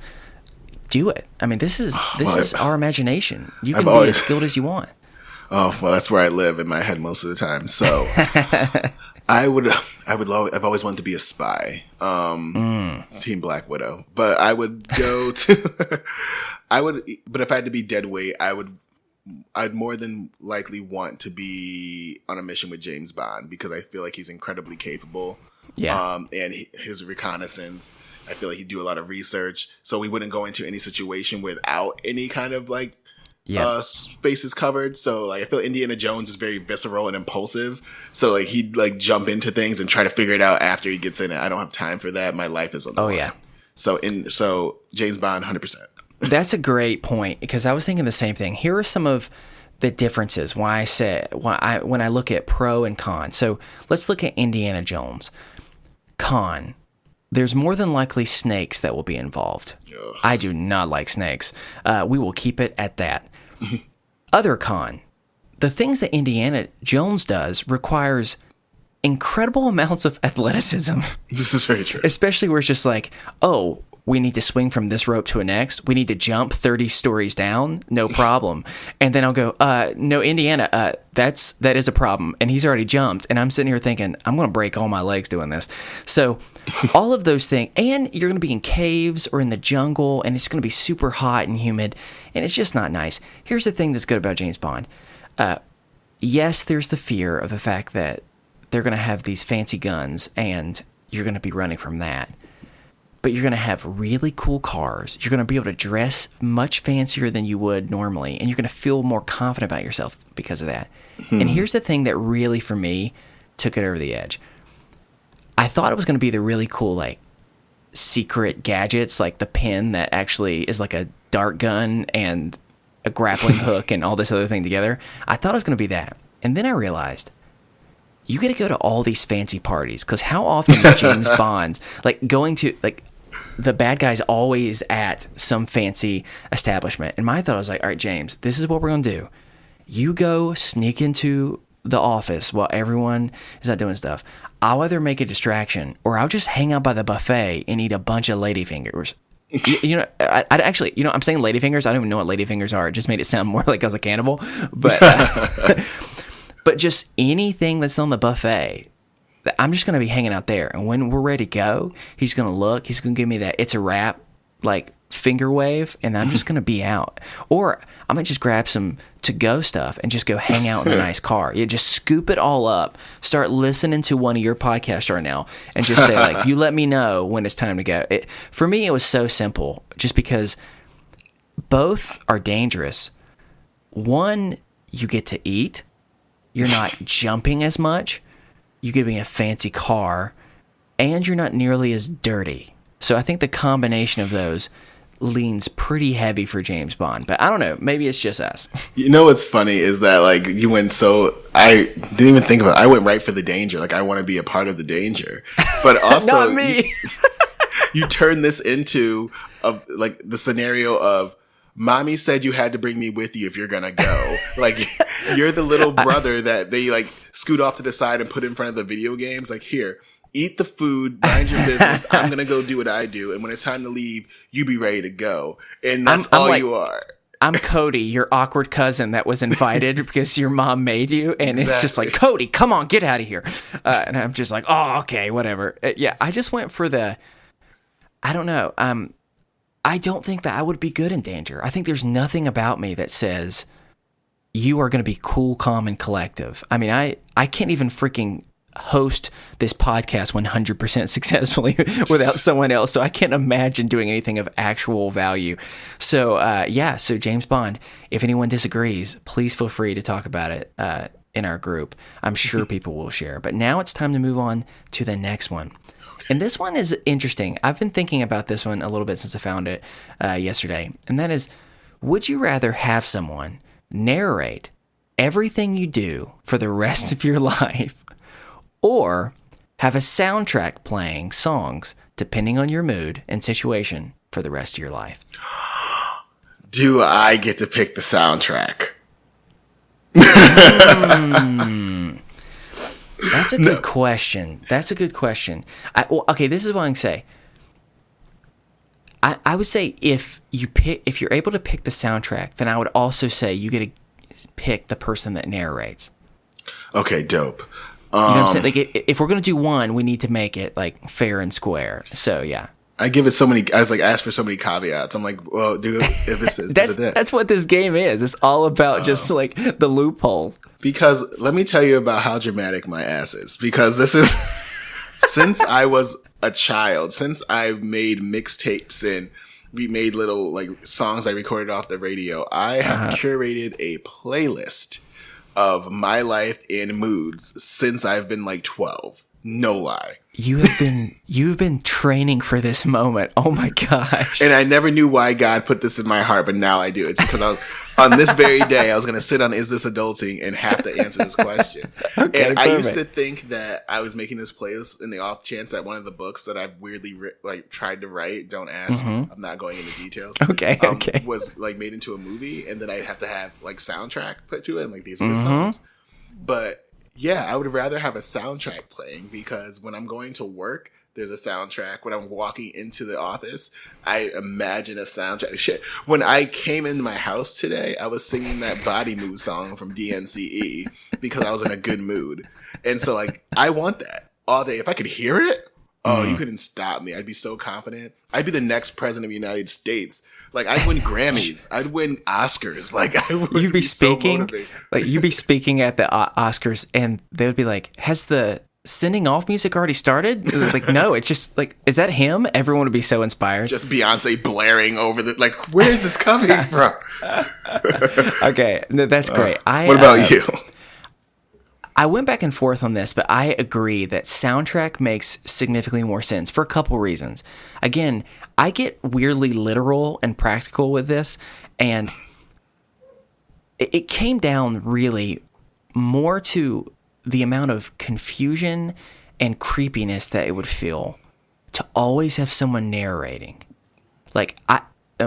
do it. I mean, this is our imagination. You can be as skilled as you want. Oh, well, that's where I live in my head most of the time. So I've always wanted to be a spy. Team Black Widow. But I would go to, but if I had to be dead weight, I'd more than likely want to be on a mission with James Bond, because I feel like he's incredibly capable. Yeah. And his reconnaissance, I feel like he'd do a lot of research, so we wouldn't go into any situation without any kind of like spaces covered. So like I feel Indiana Jones is very visceral and impulsive, so like he'd like jump into things and try to figure it out after he gets in it. I don't have time for that. My life is on the line. Yeah. So James Bond, 100%. That's a great point, because I was thinking the same thing. Here are some of the differences when I look at pro and con. So let's look at Indiana Jones. Con, there's more than likely snakes that will be involved. Ugh. I do not like snakes. We will keep it at that. Other con, the things that Indiana Jones does requires incredible amounts of athleticism. This is very true. Especially where it's just like, oh, we need to swing from this rope to a next. We need to jump 30 stories down. No problem. And then I'll go, no, Indiana, that is a problem. And he's already jumped. And I'm sitting here thinking, I'm going to break all my legs doing this. So all of those things. And you're going to be in caves or in the jungle, and it's going to be super hot and humid. And it's just not nice. Here's the thing that's good about James Bond. Yes, there's the fear of the fact that they're going to have these fancy guns and you're going to be running from that. But you're going to have really cool cars. You're going to be able to dress much fancier than you would normally, and you're going to feel more confident about yourself because of that. And here's the thing that really, for me, took it over the edge. I thought it was going to be the really cool, like, secret gadgets, like the pin that actually is like a dart gun and a grappling hook and all this other thing together. I thought it was going to be that. And then I realized, you get to go to all these fancy parties, because how often is James Bond's like going to, like, the bad guy's always at some fancy establishment. And my thought was like, all right, James, this is what we're going to do. You go sneak into the office while everyone is not doing stuff. I'll either make a distraction or I'll just hang out by the buffet and eat a bunch of ladyfingers. I actually, I'm saying ladyfingers. I don't even know what ladyfingers are. It just made it sound more like I was a cannibal. But but just anything that's on the buffet, I'm just going to be hanging out there. And when we're ready to go, he's going to look. He's going to give me that it's a wrap, like, finger wave, and I'm just going to be out. Or I might just grab some to-go stuff and just go hang out in a nice car. You just scoop it all up, start listening to one of your podcasts right now, and just say, like, you let me know when it's time to go. For me, it was so simple, just because both are dangerous. One, you get to eat. You're not jumping as much. You get to be in a fancy car, and you're not nearly as dirty. So I think the combination of those leans pretty heavy for James Bond. But I don't know. Maybe it's just us. You know what's funny is that, like, you went I didn't even think about it. I went right for the danger. Like, I want to be a part of the danger. But also, not me. You turn this into, like, the scenario of, Mommy said you had to bring me with you if you're gonna go. Like, you're the little brother that they, like, scoot off to the side and put in front of the video games. Like, here, eat the food, mind your business. I'm gonna go do what I do. And when it's time to leave, you be ready to go. And that's all you are. I'm Cody, your awkward cousin that was invited because your mom made you. And It's just like, Cody, come on, get out of here. And I'm just like, oh, okay, whatever. Yeah, I just went for I don't know. I don't think that I would be good in danger. I think there's nothing about me that says you are going to be cool, calm, and collective. I mean, I can't even freaking host this podcast 100% successfully without someone else. So I can't imagine doing anything of actual value. So, so James Bond, if anyone disagrees, please feel free to talk about it. in our group. I'm sure people will share. But now it's time to move on to the next one. And this one is interesting. I've been thinking about this one a little bit since I found it yesterday. And that is, would you rather have someone narrate everything you do for the rest of your life, or have a soundtrack playing songs depending on your mood and situation for the rest of your life? Do I get to pick the soundtrack? That's a good question. That's a good question. Okay, this is what I can say. I would say if you're able to pick the soundtrack, then I would also say you get to pick the person that narrates. Okay, dope. You know what I'm saying? Like, if we're gonna do one, we need to make it like fair and square. So yeah. I give it so many. I was like, asked for so many caveats. I'm like, well, dude, if it's this, that's what this game is. It's all about just like the loopholes. Because let me tell you about how dramatic my ass is. Because this is since I was a child, since I made mixtapes and we made little like songs I recorded off the radio. I have curated a playlist of my life and moods since I've been like 12. No lie. You've been training for this moment. Oh my gosh. And I never knew why God put this in my heart, but now I do. It's because I was on this very day, I was going to sit on Is This Adulting and have to answer this question. Okay, and perfect. I used to think that I was making this playlist in the off chance that one of the books that I've weirdly tried to write, don't ask, I'm not going into details. Okay. Was like made into a movie, and then I have to have like soundtrack put to it, and like these are the songs. But yeah, I would rather have a soundtrack playing, because when I'm going to work, there's a soundtrack. When I'm walking into the office, I imagine a soundtrack. Shit. When I came into my house today, I was singing that Body Move song from DNCE because I was in a good mood. And so, like, I want that all day. If I could hear it, you couldn't stop me. I'd be so confident. I'd be the next president of the United States. Like, I'd win Grammys. I'd win Oscars. Like, I would you'd be speaking, so like you'd be speaking at the Oscars, and they would be like, "Has the sending off music already started?" Like, no, it's just like, is that him? Everyone would be so inspired. Just Beyonce blaring over the, like, where is this coming from? Okay, no, that's great. What about you? I went back and forth on this, but I agree that soundtrack makes significantly more sense for a couple reasons. Again, I get weirdly literal and practical with this, and it came down really more to the amount of confusion and creepiness that it would feel to always have someone narrating. Like,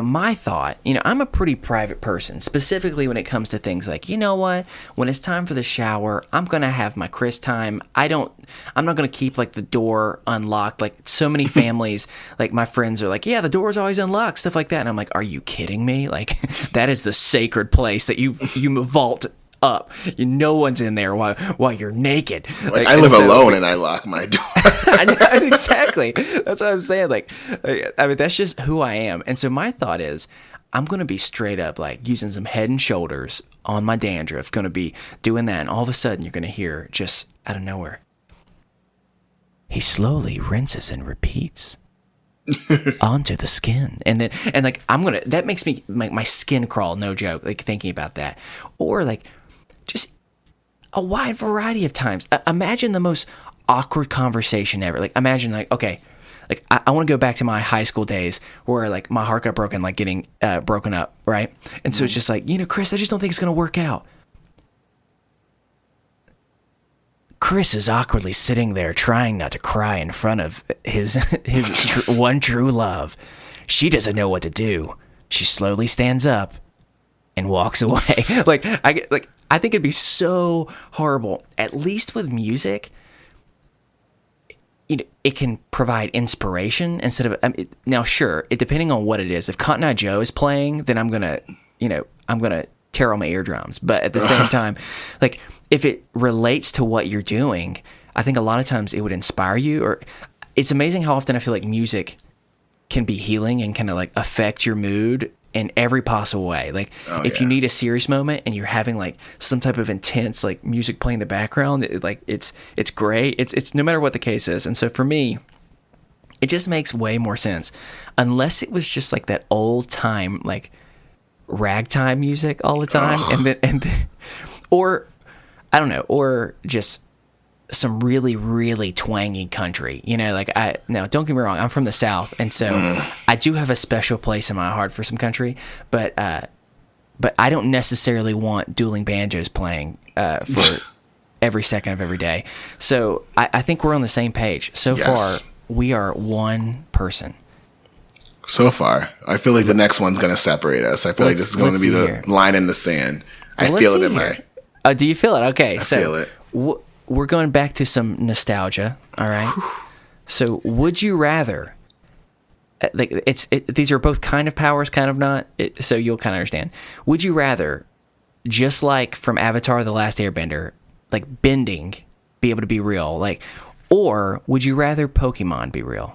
my thought, I'm a pretty private person, specifically when it comes to things like, you know what, when it's time for the shower, I'm going to have my Chris time. I'm not going to keep like the door unlocked. Like, so many families, like my friends are like, yeah, the door's always unlocked, stuff like that. And I'm like, are you kidding me? Like, that is the sacred place that you vault up. No one's in there while you're naked. Like, I live alone and I lock my door. I know, exactly. That's what I'm saying. Like, I mean, that's just who I am. And so my thought is, I'm going to be straight up like using some Head and Shoulders on my dandruff, going to be doing that. And all of a sudden you're going to hear just out of nowhere, he slowly rinses and repeats onto the skin. And like, that makes me make my skin crawl. No joke. Like, thinking about that. Or like, just a wide variety of times. Imagine the most awkward conversation ever. Like, imagine like, okay, like I want to go back to my high school days where like my heart got broken, like getting broken up, right? And so it's just like, Chris, I just don't think it's going to work out. Chris is awkwardly sitting there trying not to cry in front of his one true love. She doesn't know what to do. She slowly stands up and walks away. I think it'd be so horrible. At least with music, it can provide inspiration instead of. Now, sure, depending on what it is. If Cotton Eye Joe is playing, then I'm gonna tear on my eardrums. But at the same time, like, if it relates to what you're doing, I think a lot of times it would inspire you. Or it's amazing how often I feel like music can be healing and kind of like affect your mood in every possible way. Like, if you need a serious moment and you're having like some type of intense like music playing in the background, it's great. It's no matter what the case is. And so for me, it just makes way more sense, unless it was just like that old time like ragtime music all the time, or I don't know, or just some really, really twangy country. You know, like now, don't get me wrong, I'm from the South, and so I do have a special place in my heart for some country, but I don't necessarily want dueling banjos playing for every second of every day. So I think we're on the same page. So far, we are one person. So far, I feel like the next one's going to separate us. I feel like this is going to be the line in the sand. I feel it in my... Oh, do you feel it? Okay, I feel it. We're going back to some nostalgia, all right? So would you rather... these are both kind of powers, kind of not, so you'll kind of understand. Would you rather, just like from Avatar: The Last Airbender, like bending, be able to be real, like, or would you rather Pokemon be real?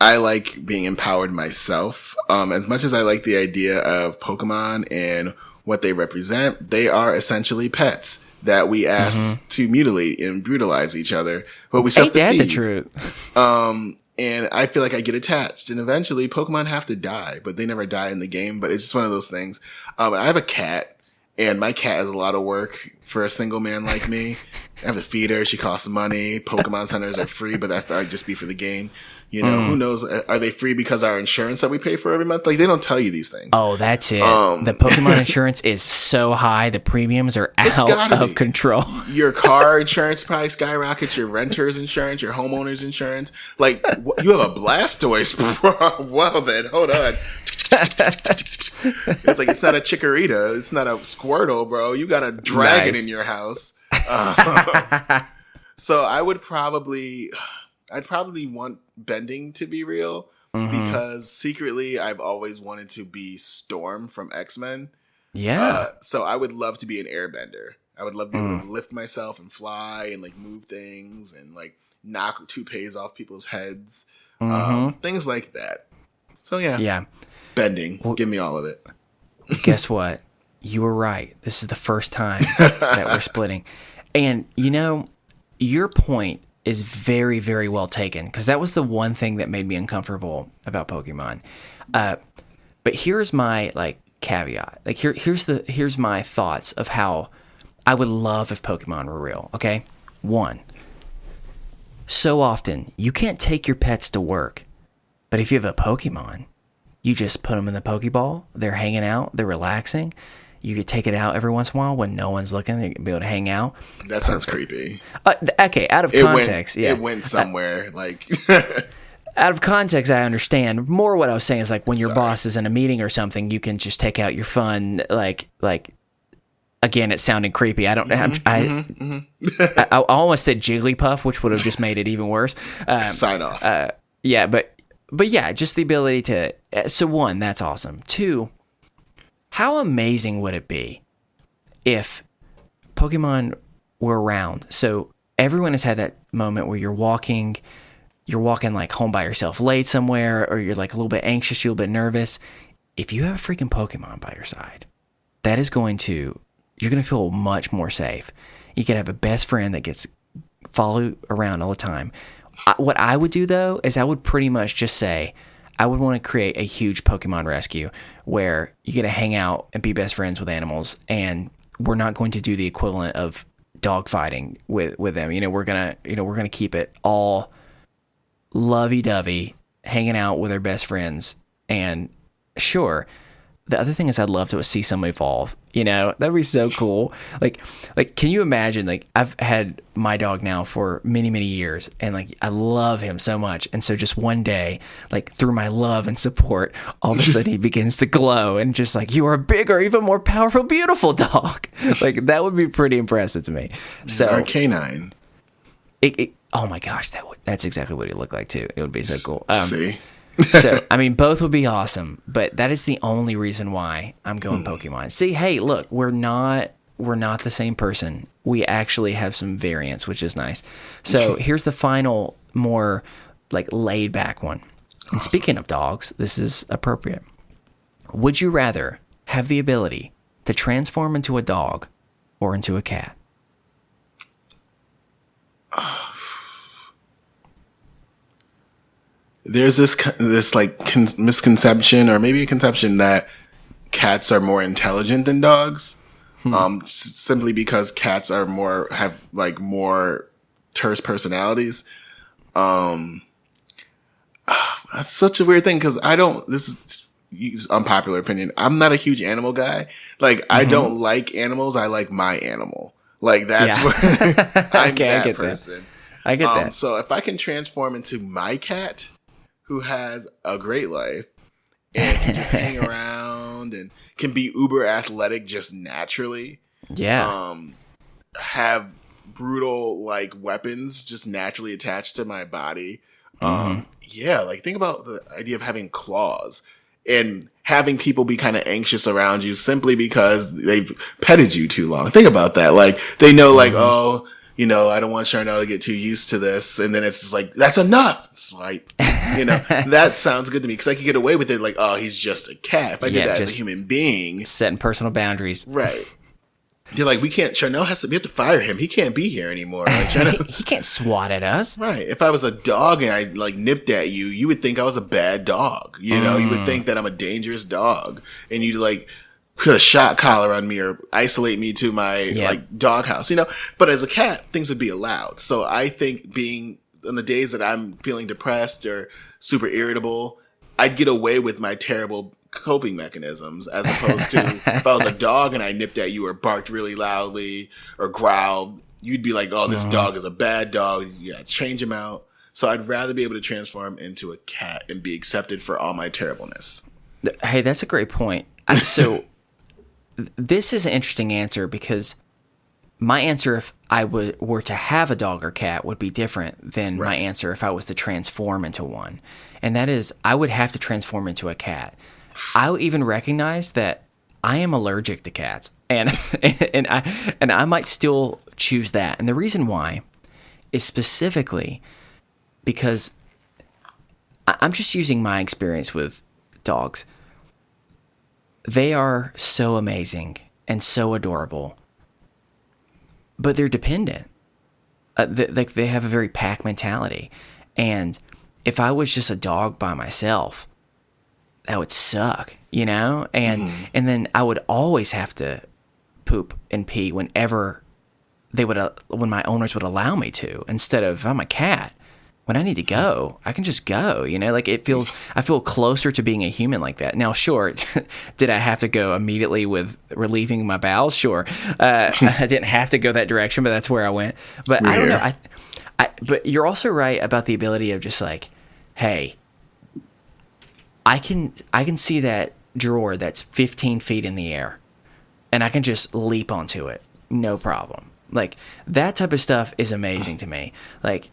I like being empowered myself. As much as I like the idea of Pokemon and what they represent, they are essentially pets that we ask to mutilate and brutalize each other, but we still have to Ain't that feed. the truth? And I feel like I get attached, and eventually Pokemon have to die, but they never die in the game. But it's just one of those things. I have a cat, and my cat has a lot of work for a single man like me. I have to feed her. She costs money. Pokemon centers are free, but that would just be for the game. You know, who knows? Are they free because our insurance that we pay for every month? Like, they don't tell you these things. Oh, that's it. The Pokemon insurance is so high. The premiums are out of control. Your car insurance probably skyrockets, your renter's insurance, your homeowner's insurance. Like, you have a Blastoise. Well, then, hold on. It's like, it's not a Chikorita. It's not a Squirtle, bro. You got a dragon in your house. So I'd probably want bending to be real because secretly I've always wanted to be Storm from X-Men. Yeah. So I would love to be an airbender. I would love to be able to lift myself and fly and like move things and like knock toupees off people's heads. Things like that. So yeah. Bending. Well, give me all of it. Guess what? You were right. This is the first time that we're splitting. And you know, your point is very, very well taken, because that was the one thing that made me uncomfortable about Pokemon. But here's my like caveat. Like here's my thoughts of how I would love if Pokemon were real. Okay, 1. So often you can't take your pets to work, but if you have a Pokemon, you just put them in the Pokeball. They're hanging out. They're relaxing. You could take it out every once in a while when no one's looking. You can be able to hang out. That sounds creepy. Okay, out of context, it went somewhere. Like out of context, I understand. More what I was saying is like when your boss is in a meeting or something, you can just take out your fun. Like again, it sounded creepy. I don't. I almost said Jigglypuff, which would have just made it even worse. Sign off. Yeah, but yeah, just the ability to. So 1, that's awesome. 2. How amazing would it be if Pokemon were around? So everyone has had that moment where you're walking like home by yourself late somewhere, or you're like a little bit anxious, you're a little bit nervous. If you have a freaking Pokemon by your side, that is you're going to feel much more safe. You could have a best friend that gets followed around all the time. What I would do though, is I would pretty much just say, I would want to create a huge Pokemon rescue where you get to hang out and be best friends with animals, and we're not going to do the equivalent of dog fighting with them. You know, we're gonna keep it all lovey-dovey, hanging out with our best friends. And sure, the other thing is I'd love to see some evolve. You know, that'd be so cool. Like, can you imagine? Like, I've had my dog now for many, many years, and like, I love him so much. And so just one day, like through my love and support, all of a sudden he begins to glow, and just like, you are a bigger, even more powerful, beautiful dog. Like, that would be pretty impressive to me. So our canine. Oh my gosh, that's exactly what he looked like too. It would be so cool. See. So, I mean, both would be awesome, but that is the only reason why I'm going Pokemon. See, hey, look, we're not the same person. We actually have some variance, which is nice. So here's the final, more like laid back one. And speaking of dogs, this is appropriate. Would you rather have the ability to transform into a dog or into a cat? There's this like misconception, or maybe a conception, that cats are more intelligent than dogs. Simply because cats are have like more terse personalities. That's such a weird thing because this is unpopular opinion. I'm not a huge animal guy. Like, I don't like animals. I like my animal. Like, that's where I'm that person. I get that. So if I can transform into my cat, who has a great life and can just hang around and can be uber athletic just naturally. Yeah. Have brutal like weapons just naturally attached to my body. Yeah, like think about the idea of having claws and having people be kind of anxious around you simply because they've petted you too long. Think about that. Like they know like, oh, you know, I don't want Charneil to get too used to this. And then it's just like, that's enough. Swipe. You know, that sounds good to me because I could get away with it. Like, oh, he's just a cat. If I did that as a human being. Setting personal boundaries. Right. You're like, we have to fire him. He can't be here anymore. Like, he can't swat at us. Right. If I was a dog and I like nipped at you, you would think I was a bad dog. You know, you would think that I'm a dangerous dog and you'd like put a shot collar on me or isolate me to my like doghouse, you know, but as a cat, things would be allowed. So I think being on the days that I'm feeling depressed or super irritable, I'd get away with my terrible coping mechanisms as opposed to if I was a dog and I nipped at you or barked really loudly or growled, you'd be like, oh, this dog is a bad dog. Yeah, change him out. So I'd rather be able to transform into a cat and be accepted for all my terribleness. Hey, that's a great point. So this is an interesting answer because my answer if I were to have a dog or cat would be different than my answer if I was to transform into one. And that is, I would have to transform into a cat. I'll even recognize that I am allergic to cats, and I might still choose that. And the reason why is specifically because I'm just using my experience with dogs. They are so amazing and so adorable, but they're dependent. They have a very pack mentality, and if I was just a dog by myself, that would suck, you know? And then I would always have to poop and pee whenever when my owners would allow me to, instead of if I'm a cat, when I need to go, I can just go, you know? Like I feel closer to being a human like that. Now, sure, did I have to go immediately with relieving my bowels? Sure. I didn't have to go that direction, but that's where I went. But I don't know. But you're also right about the ability of just like, hey, I can see that drawer that's 15 feet in the air, and I can just leap onto it, no problem. Like that type of stuff is amazing to me. Like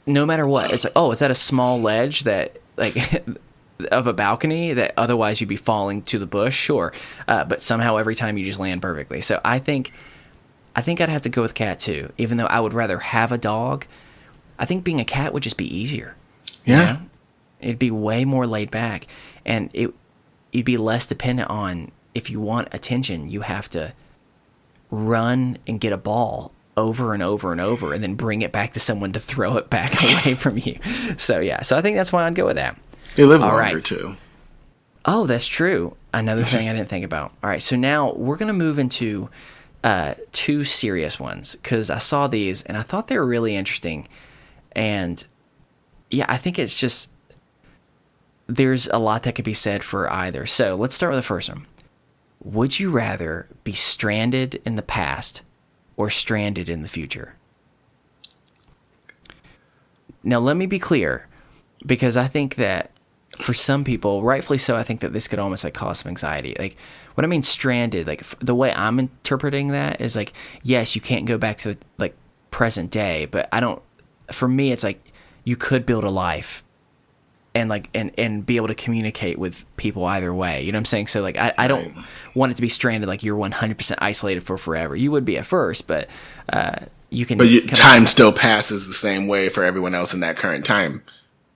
no matter what, it's like, oh, is that a small ledge that like of a balcony that otherwise you'd be falling to the bush? Sure, but somehow every time you just land perfectly. So I think I'd have to go with cat too, even though I would rather have a dog. I think being a cat would just be easier. Yeah. You know? It'd be way more laid back, and you'd be less dependent on, if you want attention, you have to run and get a ball over and over and over and then bring it back to someone to throw it back away from you. So yeah, so I think that's why I'd go with that. They live longer too. Oh, that's true. Another thing I didn't think about. All right, so now we're going to move into two serious ones because I saw these and I thought they were really interesting. And yeah, I think it's just, there's a lot that could be said for either. So let's start with the first one. Would you rather be stranded in the past or stranded in the future? Now, let me be clear, because I think that for some people, rightfully so, I think that this could almost like cause some anxiety. Like, what I mean stranded, like the way I'm interpreting that is like, yes, you can't go back to the like present day, but for me, it's like you could build a life and like and be able to communicate with people either way. You know what I'm saying? So like I don't want it to be stranded like you're 100% isolated for forever. You would be at first, but you can. But time still passes the same way for everyone else in that current time.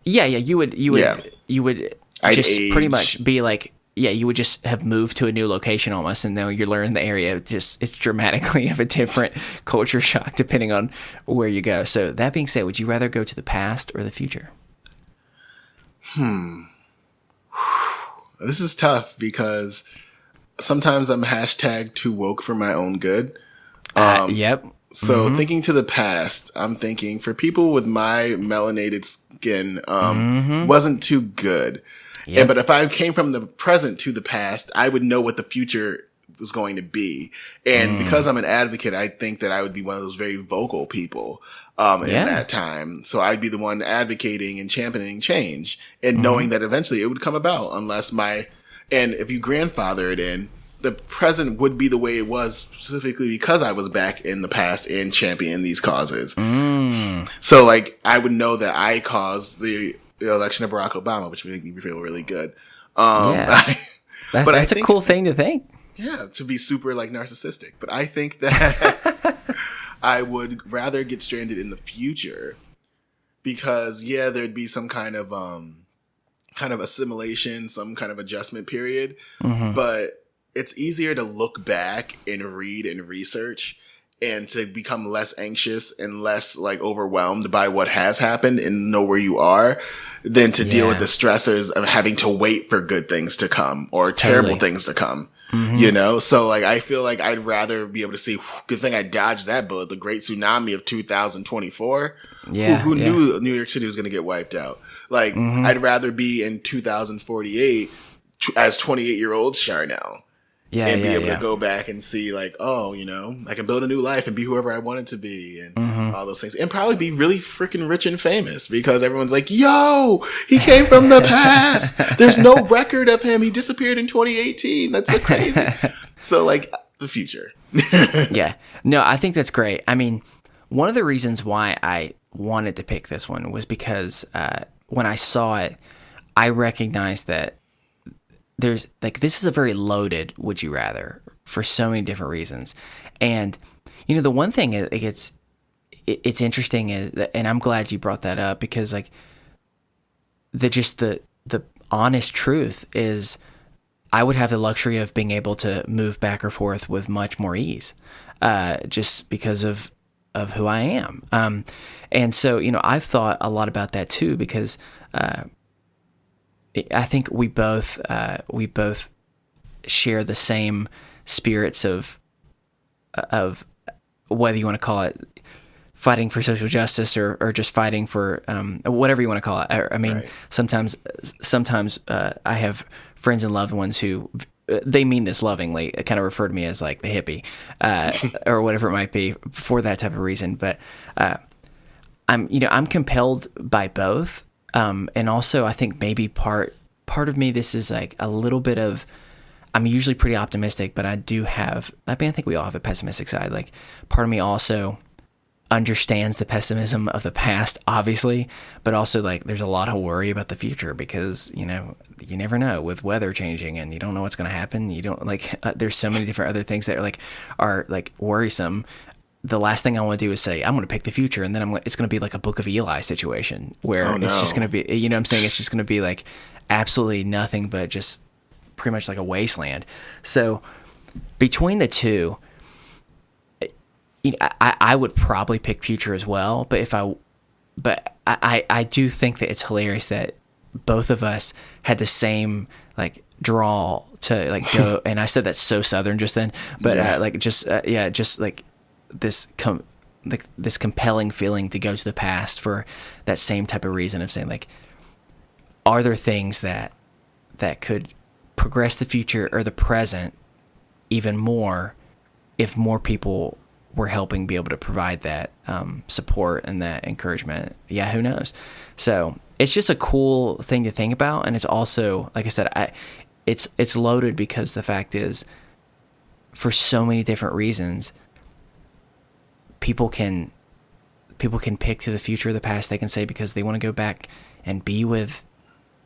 Yeah, you would just pretty much be like, yeah, you would just have moved to a new location almost, and then you learn the area. It's dramatically of a different culture shock depending on where you go. So that being said, would you rather go to the past or the future? This is tough because sometimes I'm hashtag too woke for my own good. Yep. So thinking to the past, I'm thinking for people with my melanated skin, wasn't too good. Yep. But if I came from the present to the past, I would know what the future was going to be. And because I'm an advocate, I think that I would be one of those very vocal people, in that time. So I'd be the one advocating and championing change and knowing that eventually it would come about and if you grandfather it in, the present would be the way it was specifically because I was back in the past and championing these causes. So like, I would know that I caused the election of Barack Obama, which would make me feel really good. That's a cool thing to think. Yeah, to be super like narcissistic. But I think that I would rather get stranded in the future because there'd be some kind of assimilation, some kind of adjustment period. But it's easier to look back and read and research and to become less anxious and less like overwhelmed by what has happened and know where you are than to deal with the stressors of having to wait for good things to come or terrible things to come. You know, so like I feel like I'd rather be able to see. Good thing I dodged that bullet. The Great Tsunami of 2024. Who knew New York City was going to get wiped out? Like I'd rather be in 2048 as 28-year-old Charneil. And be able to go back and see like, oh, you know, I can build a new life and be whoever I wanted to be and all those things. And probably be really freaking rich and famous because everyone's like, yo, he came from the past. There's no record of him. He disappeared in 2018. That's so crazy. So like the future. No, I think that's great. I mean, one of the reasons why I wanted to pick this one was because when I saw it, I recognized that there's like, this is a very loaded would you rather for so many different reasons. And, you know, the one thing it's interesting is that, and I'm glad you brought that up because like the honest truth is I would have the luxury of being able to move back or forth with much more ease, just because of who I am. And so, you know, I've thought a lot about that too, because, I think we both share the same spirits of whether you want to call it fighting for social justice or just fighting for whatever you want to call it. I mean, sometimes I have friends and loved ones who they mean this lovingly, kind of refer to me as like the hippie or whatever it might be for that type of reason. But I'm compelled by both. And also I think maybe part of me, this is like a little bit of, I'm usually pretty optimistic, but I think we all have a pessimistic side. Like part of me also understands the pessimism of the past, obviously, but also like there's a lot of worry about the future because, you know, you never know with weather changing and you don't know what's going to happen. You don't like, there's so many different other things that are worrisome. The last thing I want to do is say, I'm going to pick the future. And then it's going to be like a Book of Eli situation where it's just going to be, you know what I'm saying? It's just going to be like absolutely nothing but just pretty much like a wasteland. So between the two, you know, I would probably pick future as well. But I do think that it's hilarious that both of us had the same like draw to like go. And I said that's so Southern just then, but just like, this compelling feeling to go to the past for that same type of reason of saying like, are there things that could progress the future or the present even more if more people were helping be able to provide that support and that encouragement? Yeah, who knows? So it's just a cool thing to think about, and it's also, like I said, it's loaded because the fact is, for so many different reasons, people can pick to the future or the past. They can say because they want to go back and be with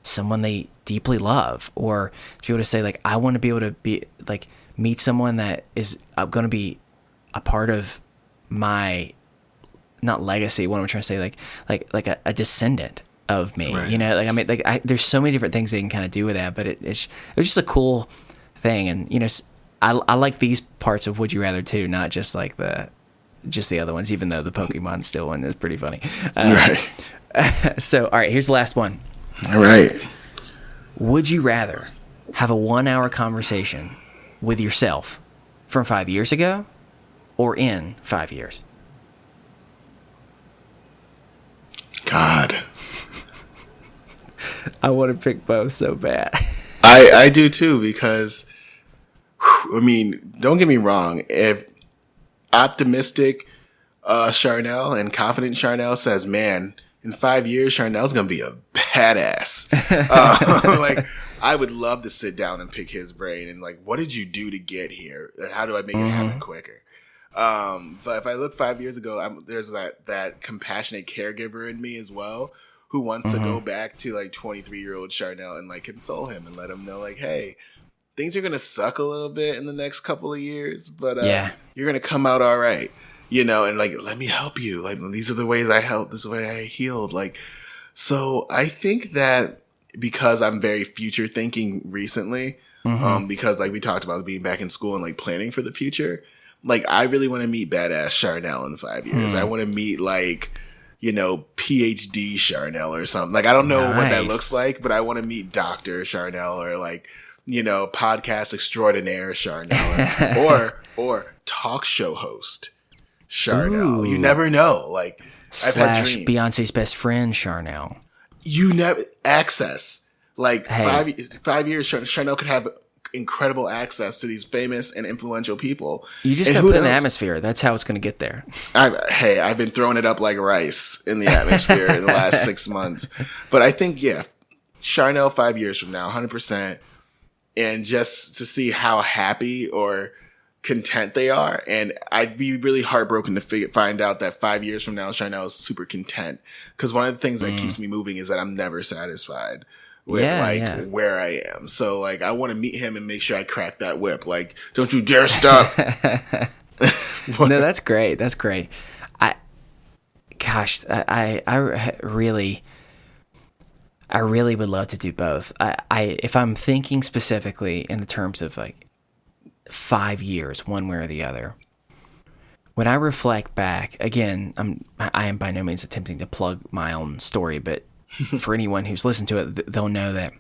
someone they deeply love, or to be able to say like, I want to be able to be like meet someone that is going to be a part of my, not legacy, what I'm trying to say, like a descendant of me, you know, like, I mean, like there's so many different things they can kind of do with that, but it was just a cool thing. And, you know, I like these parts of Would You Rather too, not just like the other ones, even though the Pokemon still one is pretty funny. So, all right, here's the last one. All right. Would you rather have a 1 hour conversation with yourself from 5 years ago or in 5 years? God. I want to pick both so bad. I do too, because, I mean, don't get me wrong. If optimistic Charneil and confident Charneil says, man, in 5 years, Charnel's going to be a badass. Like, I would love to sit down and pick his brain and like, what did you do to get here? And how do I make it happen quicker? But if I look 5 years ago, there's that compassionate caregiver in me as well, who wants to go back to like 23-year-old Charneil and like console him and let him know like, hey, things are going to suck a little bit in the next couple of years, but you're going to come out all right, you know, and like, let me help you. Like, these are the ways I helped. This is the way I healed. Like, so I think that because I'm very future thinking recently, because like we talked about being back in school and like planning for the future, like I really want to meet badass Charneil in 5 years. I want to meet like, you know, PhD Charneil or something. Like, I don't know what that looks like, but I want to meet Dr. Charneil or like, you know, podcast extraordinaire Charneil or talk show host Charneil. Ooh. You never know. Like, / Beyonce's best friend Charneil. You never access. Like, 5 years, Charneil could have incredible access to these famous and influential people. You just got to put in the atmosphere. That's how it's going to get there. I've been throwing it up like rice in the atmosphere in the last 6 months. But I think, Charneil 5 years from now, 100%. And just to see how happy or content they are. And I'd be really heartbroken to find out that 5 years from now, Charneil is super content. Because one of the things that keeps me moving is that I'm never satisfied with where I am. So like, I want to meet him and make sure I crack that whip. Like, don't you dare stop. No, that's great. That's great. I really would love to do both. If I'm thinking specifically in the terms of like 5 years, one way or the other, when I reflect back, again, I am by no means attempting to plug my own story, but for anyone who's listened to it, they'll know that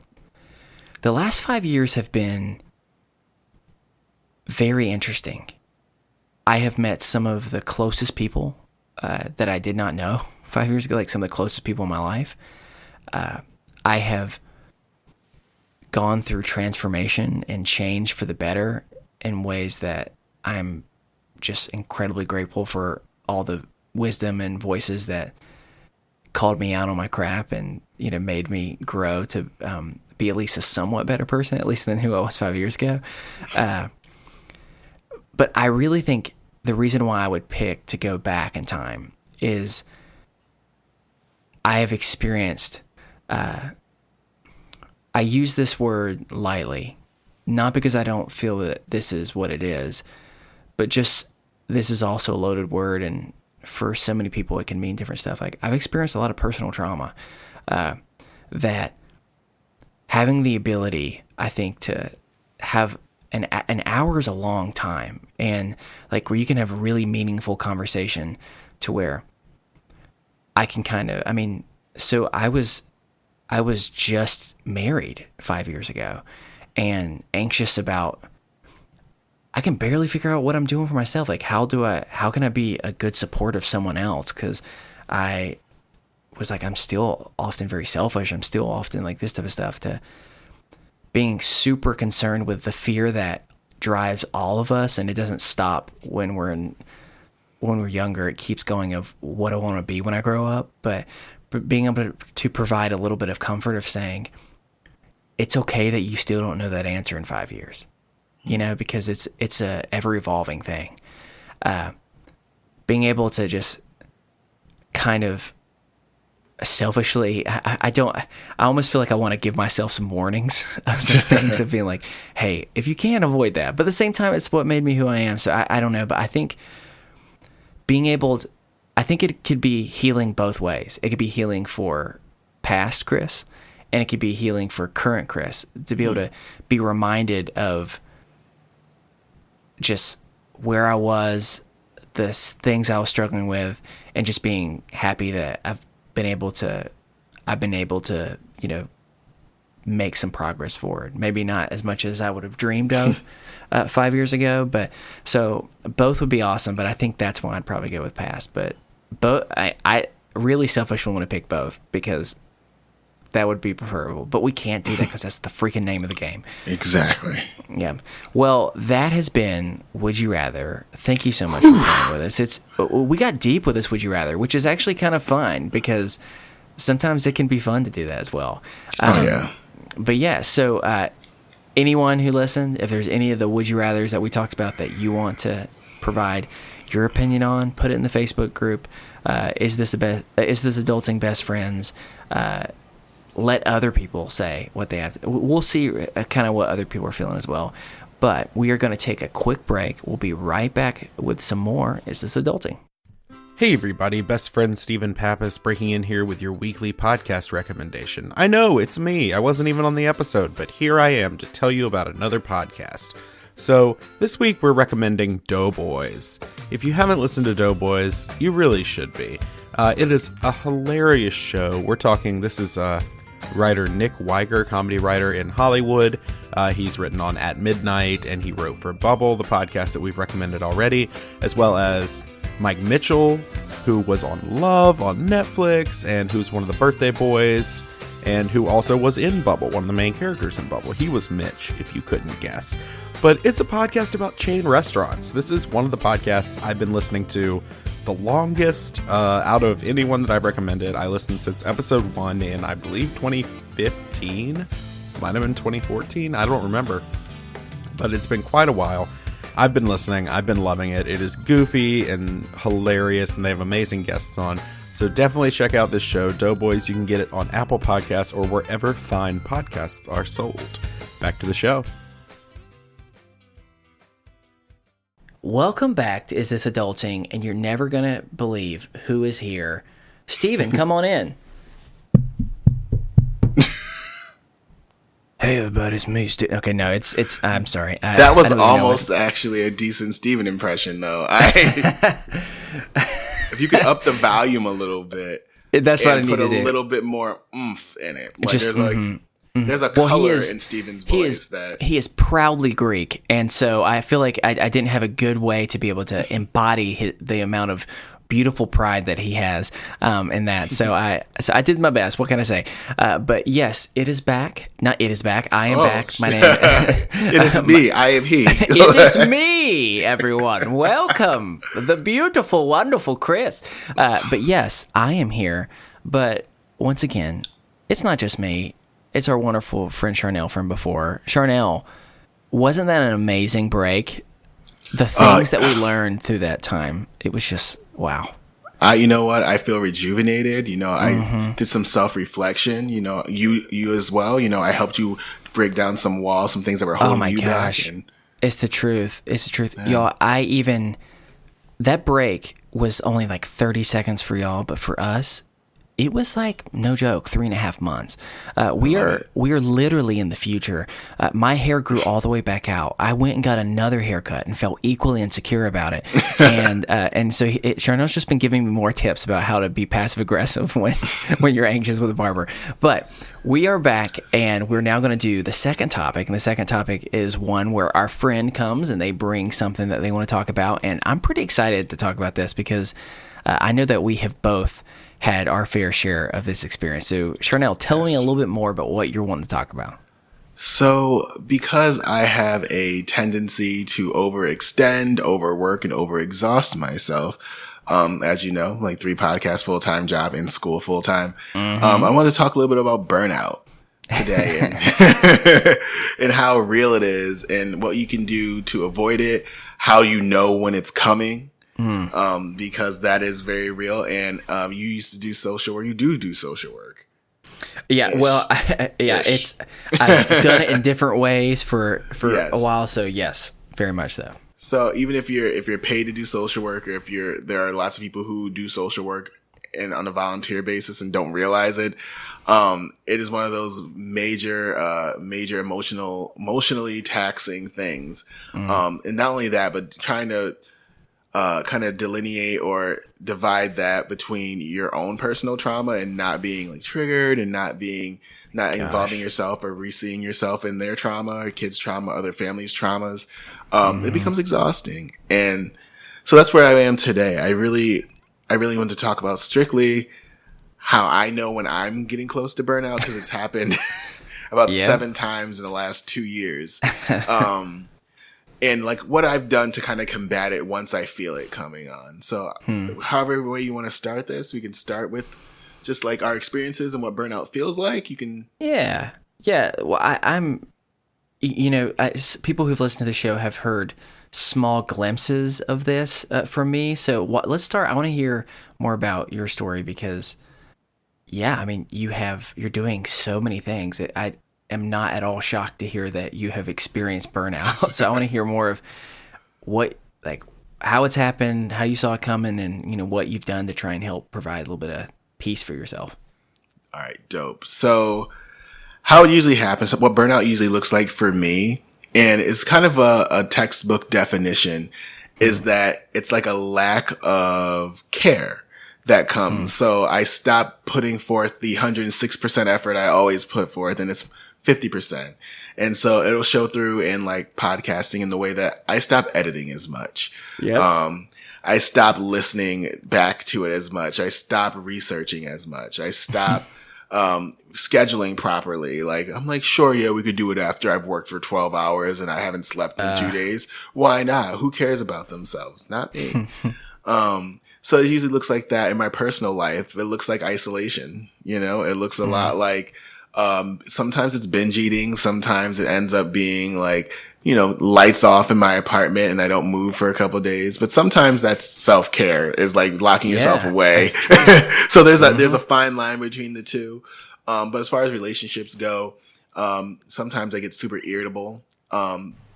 the last 5 years have been very interesting. I have met some of the closest people that I did not know 5 years ago, like some of the closest people in my life. I have gone through transformation and change for the better in ways that I'm just incredibly grateful for all the wisdom and voices that called me out on my crap and, you know, made me grow to be at least a somewhat better person, at least than who I was 5 years ago. But I really think the reason why I would pick to go back in time is I have experienced, I use this word lightly, not because I don't feel that this is what it is, but just this is also a loaded word, and for so many people it can mean different stuff. Like, I've experienced a lot of personal trauma that having the ability, I think, to have an hour is a long time, and like where you can have a really meaningful conversation to where I can kind of, so I was just married 5 years ago and anxious about, I can barely figure out what I'm doing for myself. Like, how can I be a good support of someone else? Cause I was like, I'm still often very selfish. I'm still often like this type of stuff, to being super concerned with the fear that drives all of us. And it doesn't stop when we're younger. It keeps going of what I want to be when I grow up, but being able to provide a little bit of comfort of saying, it's okay that you still don't know that answer in 5 years, you know, because it's a ever evolving thing. Being able to just kind of selfishly, I almost feel like I want to give myself some warnings of some things of being like, hey, if you can't avoid that, but at the same time, it's what made me who I am. So I don't know, but I think being able to, I think it could be healing both ways. It could be healing for past Chris, and it could be healing for current Chris, to be able to be reminded of just where I was, the things I was struggling with, and just being happy that I've been able to, you know, make some progress forward. Maybe not as much as I would have dreamed of 5 years ago, but so both would be awesome. But I think that's why I'd probably go with past. But both, I really selfishly want to pick both because that would be preferable. But we can't do that because that's the freaking name of the game. Exactly. Yeah. Well, that has been Would You Rather. Thank you so much for playing with us. We got deep with this Would You Rather, which is actually kind of fun because sometimes it can be fun to do that as well. Yeah. But yeah, so anyone who listened, if there's any of the Would You Rathers that we talked about that you want to provide your opinion on, put it in the Facebook group. Is this adulting best friends? Let other people say what they have. We'll see kind of what other people are feeling as well. But we are going to take a quick break. We'll be right back with some more Is This Adulting? Hey everybody, best friend Stephen Pappas breaking in here with your weekly podcast recommendation. I know, it's me. I wasn't even on the episode, but here I am to tell you about another podcast. So, this week we're recommending Doughboys. If you haven't listened to Doughboys, you really should be. It is a hilarious show. This is writer Nick Weiger, comedy writer in Hollywood. He's written on At Midnight, and he wrote for Bubble, the podcast that we've recommended already, as well as Mike Mitchell, who was on Love on Netflix, and who's one of the Birthday Boys, and who also was in Bubble, one of the main characters in Bubble. He was Mitch, if you couldn't guess. But it's a podcast about chain restaurants. This is one of the podcasts I've been listening to the longest out of anyone that I've recommended. I listened since episode 1 in, I believe, 2015. Might have been 2014. I don't remember. But it's been quite a while. I've been listening. I've been loving it. It is goofy and hilarious, and they have amazing guests on. So definitely check out this show, Doughboys. You can get it on Apple Podcasts or wherever fine podcasts are sold. Back to the show. Welcome back to Is This Adulting? And you're never going to believe who is here. Steven, come on in. Hey everybody, it's me. Okay, no, it's. I'm sorry. That was almost actually a decent Steven impression, though. If you could up the volume a little bit, that's what I need to do. Put a little bit more oomph in it. Like just there's a color in Steven's voice he is proudly Greek, and so I feel like I didn't have a good way to be able to embody the amount of beautiful pride that he has in that. So I did my best. What can I say? But yes, it is back. Not it is back. I am back. My name. It is me. I am he. It is me, everyone. Welcome, the beautiful, wonderful Chris. But yes, I am here. But once again, it's not just me. It's our wonderful friend Charneil from before. Charneil, wasn't that an amazing break? The things that we learned through that time, it was just, wow. You know what? I feel rejuvenated. I did some self-reflection. You as well. I helped you break down some walls, some things that were holding you back. It's the truth. It's the truth. Y'all, that break was only like 30 seconds for y'all, but for us, it was like, no joke, 3.5 months. We are literally in the future. My hair grew all the way back out. I went and got another haircut and felt equally insecure about it. And so Charneil's just been giving me more tips about how to be passive aggressive when you're anxious with a barber. But we are back, and we're now going to do the second topic. And the second topic is one where our friend comes and they bring something that they want to talk about. And I'm pretty excited to talk about this because I know that we have both had our fair share of this experience. So, Charneil, tell me a little bit more about what you're wanting to talk about. So, because I have a tendency to overextend, overwork, and overexhaust myself, as you know, like 3 podcasts, full-time job, in school full-time, I want to talk a little bit about burnout today and how real it is and what you can do to avoid it, how you know when it's coming. Because that is very real. And you used to do social work. You do social work. Yeah. Ish. Well, Ish. I've done it in different ways for a while. So yes, very much so. So even if you're paid to do social work, or there are lots of people who do social work and on a volunteer basis and don't realize it. It is one of those major emotionally taxing things. And not only that, but trying to kind of delineate or divide that between your own personal trauma and not being like triggered and not being not involving yourself or re-seeing yourself in their trauma or kids' trauma, other families' traumas. It becomes exhausting. And so that's where I am today. I really want to talk about strictly how I know when I'm getting close to burnout, because it's happened about 7 times in the last 2 years. And like what I've done to kind of combat it once I feel it coming on. So however way you want to start this, we can start with just like our experiences and what burnout feels like. You can. Yeah. Well, I'm, people who've listened to the show have heard small glimpses of this from me. So let's start. I want to hear more about your story because, I mean, you're doing so many things. I am not at all shocked to hear that you have experienced burnout. So I want to hear more of how it's happened, how you saw it coming, and what you've done to try and help provide a little bit of peace for yourself. All right, dope. So how it usually happens, what burnout usually looks like for me, and it's kind of a textbook definition, is that it's like a lack of care that comes. So I stopped putting forth the 106% effort I always put forth, and it's 50%. And so it'll show through in like podcasting in the way that I stop editing as much. I stop listening back to it as much. I stop researching as much. I stop scheduling properly. Like, I'm like, sure, we could do it after I've worked for 12 hours and I haven't slept in 2 days. Why not? Who cares about themselves? Not me. So it usually looks like that in my personal life. It looks like isolation. It looks a lot like, sometimes it's binge eating. Sometimes it ends up being like, lights off in my apartment and I don't move for a couple of days. But sometimes that's self-care, is like locking yourself away. So there's a fine line between the two. But as far as relationships go, sometimes I get super irritable.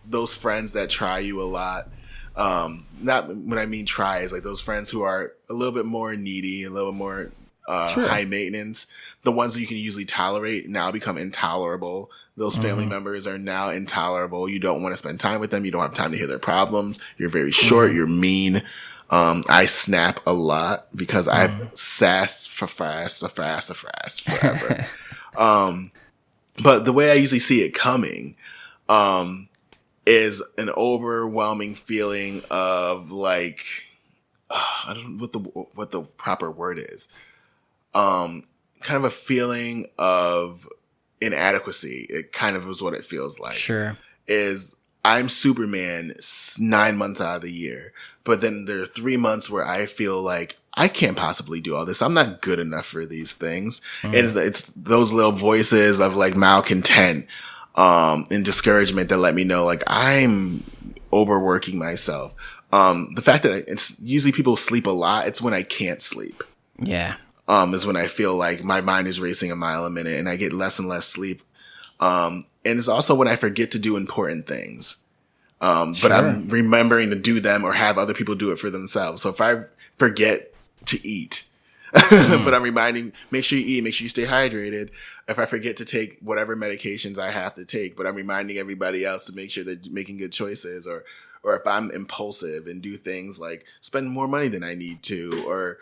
Those friends that try you a lot, not when I mean try is like those friends who are a little bit more needy, a little more high maintenance. The ones that you can usually tolerate now become intolerable. Those family members are now intolerable. You don't want to spend time with them. You don't have time to hear their problems. You're very short. You're mean. I snap a lot because I've sassed for forever. But the way I usually see it coming, is an overwhelming feeling of like, I don't know what the proper word is. Kind of a feeling of inadequacy. It kind of is what it feels like. Sure. Is I'm Superman 9 months out of the year, but then there are 3 months where I feel like I can't possibly do all this. I'm not good enough for these things. And it's those little voices of like malcontent, and discouragement that let me know like I'm overworking myself. The fact that it's usually people sleep a lot. It's when I can't sleep. Yeah. Is when I feel like my mind is racing a mile a minute and I get less and less sleep. And it's also when I forget to do important things. But I'm remembering to do them or have other people do it for themselves. So if I forget to eat, but I'm reminding, make sure you eat, make sure you stay hydrated. If I forget to take whatever medications I have to take, but I'm reminding everybody else to make sure they're making good choices, or if I'm impulsive and do things like spend more money than I need to, or,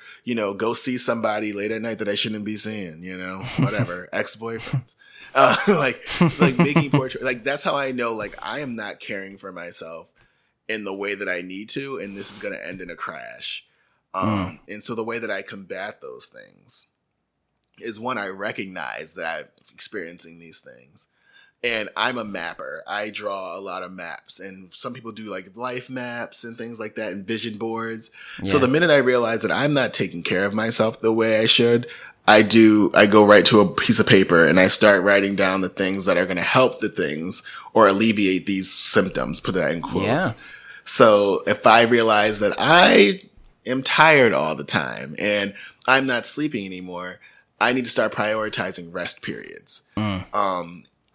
go see somebody late at night that I shouldn't be seeing, whatever, ex-boyfriends, like making poor choices. Like, that's how I know, like, I am not caring for myself in the way that I need to, and this is going to end in a crash. And so the way that I combat those things is, one, I recognize that I'm experiencing these things. And I'm a mapper. I draw a lot of maps, and some people do like life maps and things like that and vision boards. Yeah. So the minute I realize that I'm not taking care of myself the way I should, I go right to a piece of paper and I start writing down the things that are going to help the things or alleviate these symptoms, put that in quotes. Yeah. So if I realize that I am tired all the time and I'm not sleeping anymore, I need to start prioritizing rest periods.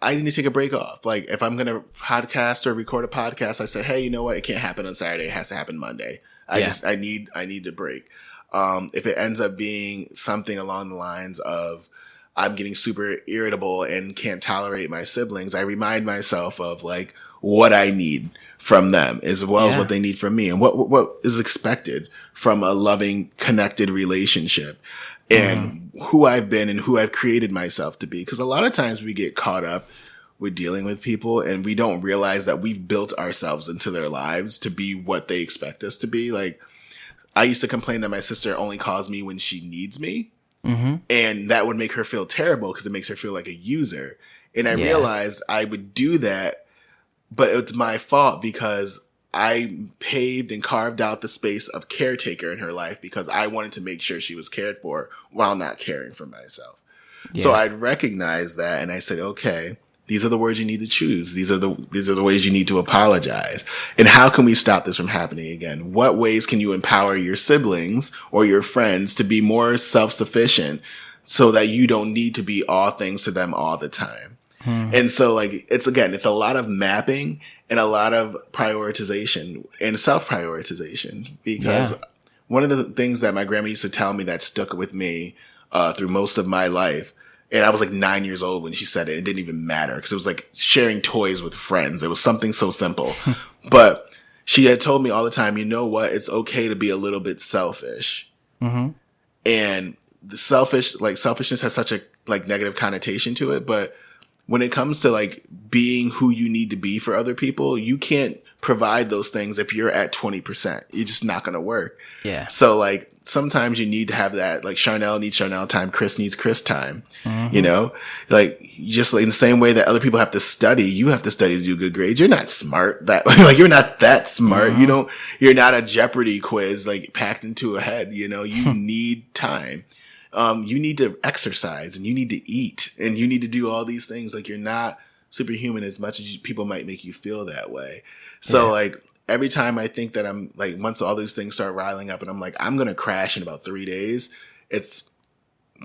I need to take a break off. Like, if I'm going to podcast or record a podcast, I say, hey, you know what? It can't happen on Saturday. It has to happen Monday. I need a break. If it ends up being something along the lines of I'm getting super irritable and can't tolerate my siblings, I remind myself of like what I need from them as well as what they need from me, and what is expected from a loving, connected relationship. and who I've been and who I've created myself to be. Because a lot of times we get caught up with dealing with people and we don't realize that we've built ourselves into their lives to be what they expect us to be. Like, I used to complain that my sister only calls me when she needs me. And that would make her feel terrible because it makes her feel like a user. And I realized I would do that, but it's my fault because I paved and carved out the space of caretaker in her life because I wanted to make sure she was cared for while not caring for myself. So I'd recognize that and I said, okay, these are the words you need to choose. These are the ways you need to apologize. And how can we stop this from happening again? What ways can you empower your siblings or your friends to be more self-sufficient so that you don't need to be all things to them all the time? And so like, it's a lot of mapping and a lot of prioritization and self-prioritization because one of the things that my grandma used to tell me that stuck with me through most of my life. And I was like 9 years old when she said it. It didn't even matter because it was like sharing toys with friends. It was something so simple. But she had told me all the time, you know what? It's okay to be a little bit selfish. And the selfishness has such a like negative connotation to it. But when it comes to like being who you need to be for other people, you can't provide those things if you're at 20%. It's just not going to work. Yeah. So like, sometimes you need to have that, like Charneil needs Charneil time, Chris needs Chris time, you know, like just like in the same way that other people have to study, you have to study to do good grades. You're not smart that like, you're not that smart. You're not a Jeopardy quiz, like packed into a head, you know, you need time. You need to exercise and you need to eat and you need to do all these things. Like you're not superhuman as much as people might make you feel that way. So like, every time I think that I'm like, once all these things start riling up and I'm like, I'm going to crash in about 3 days. It's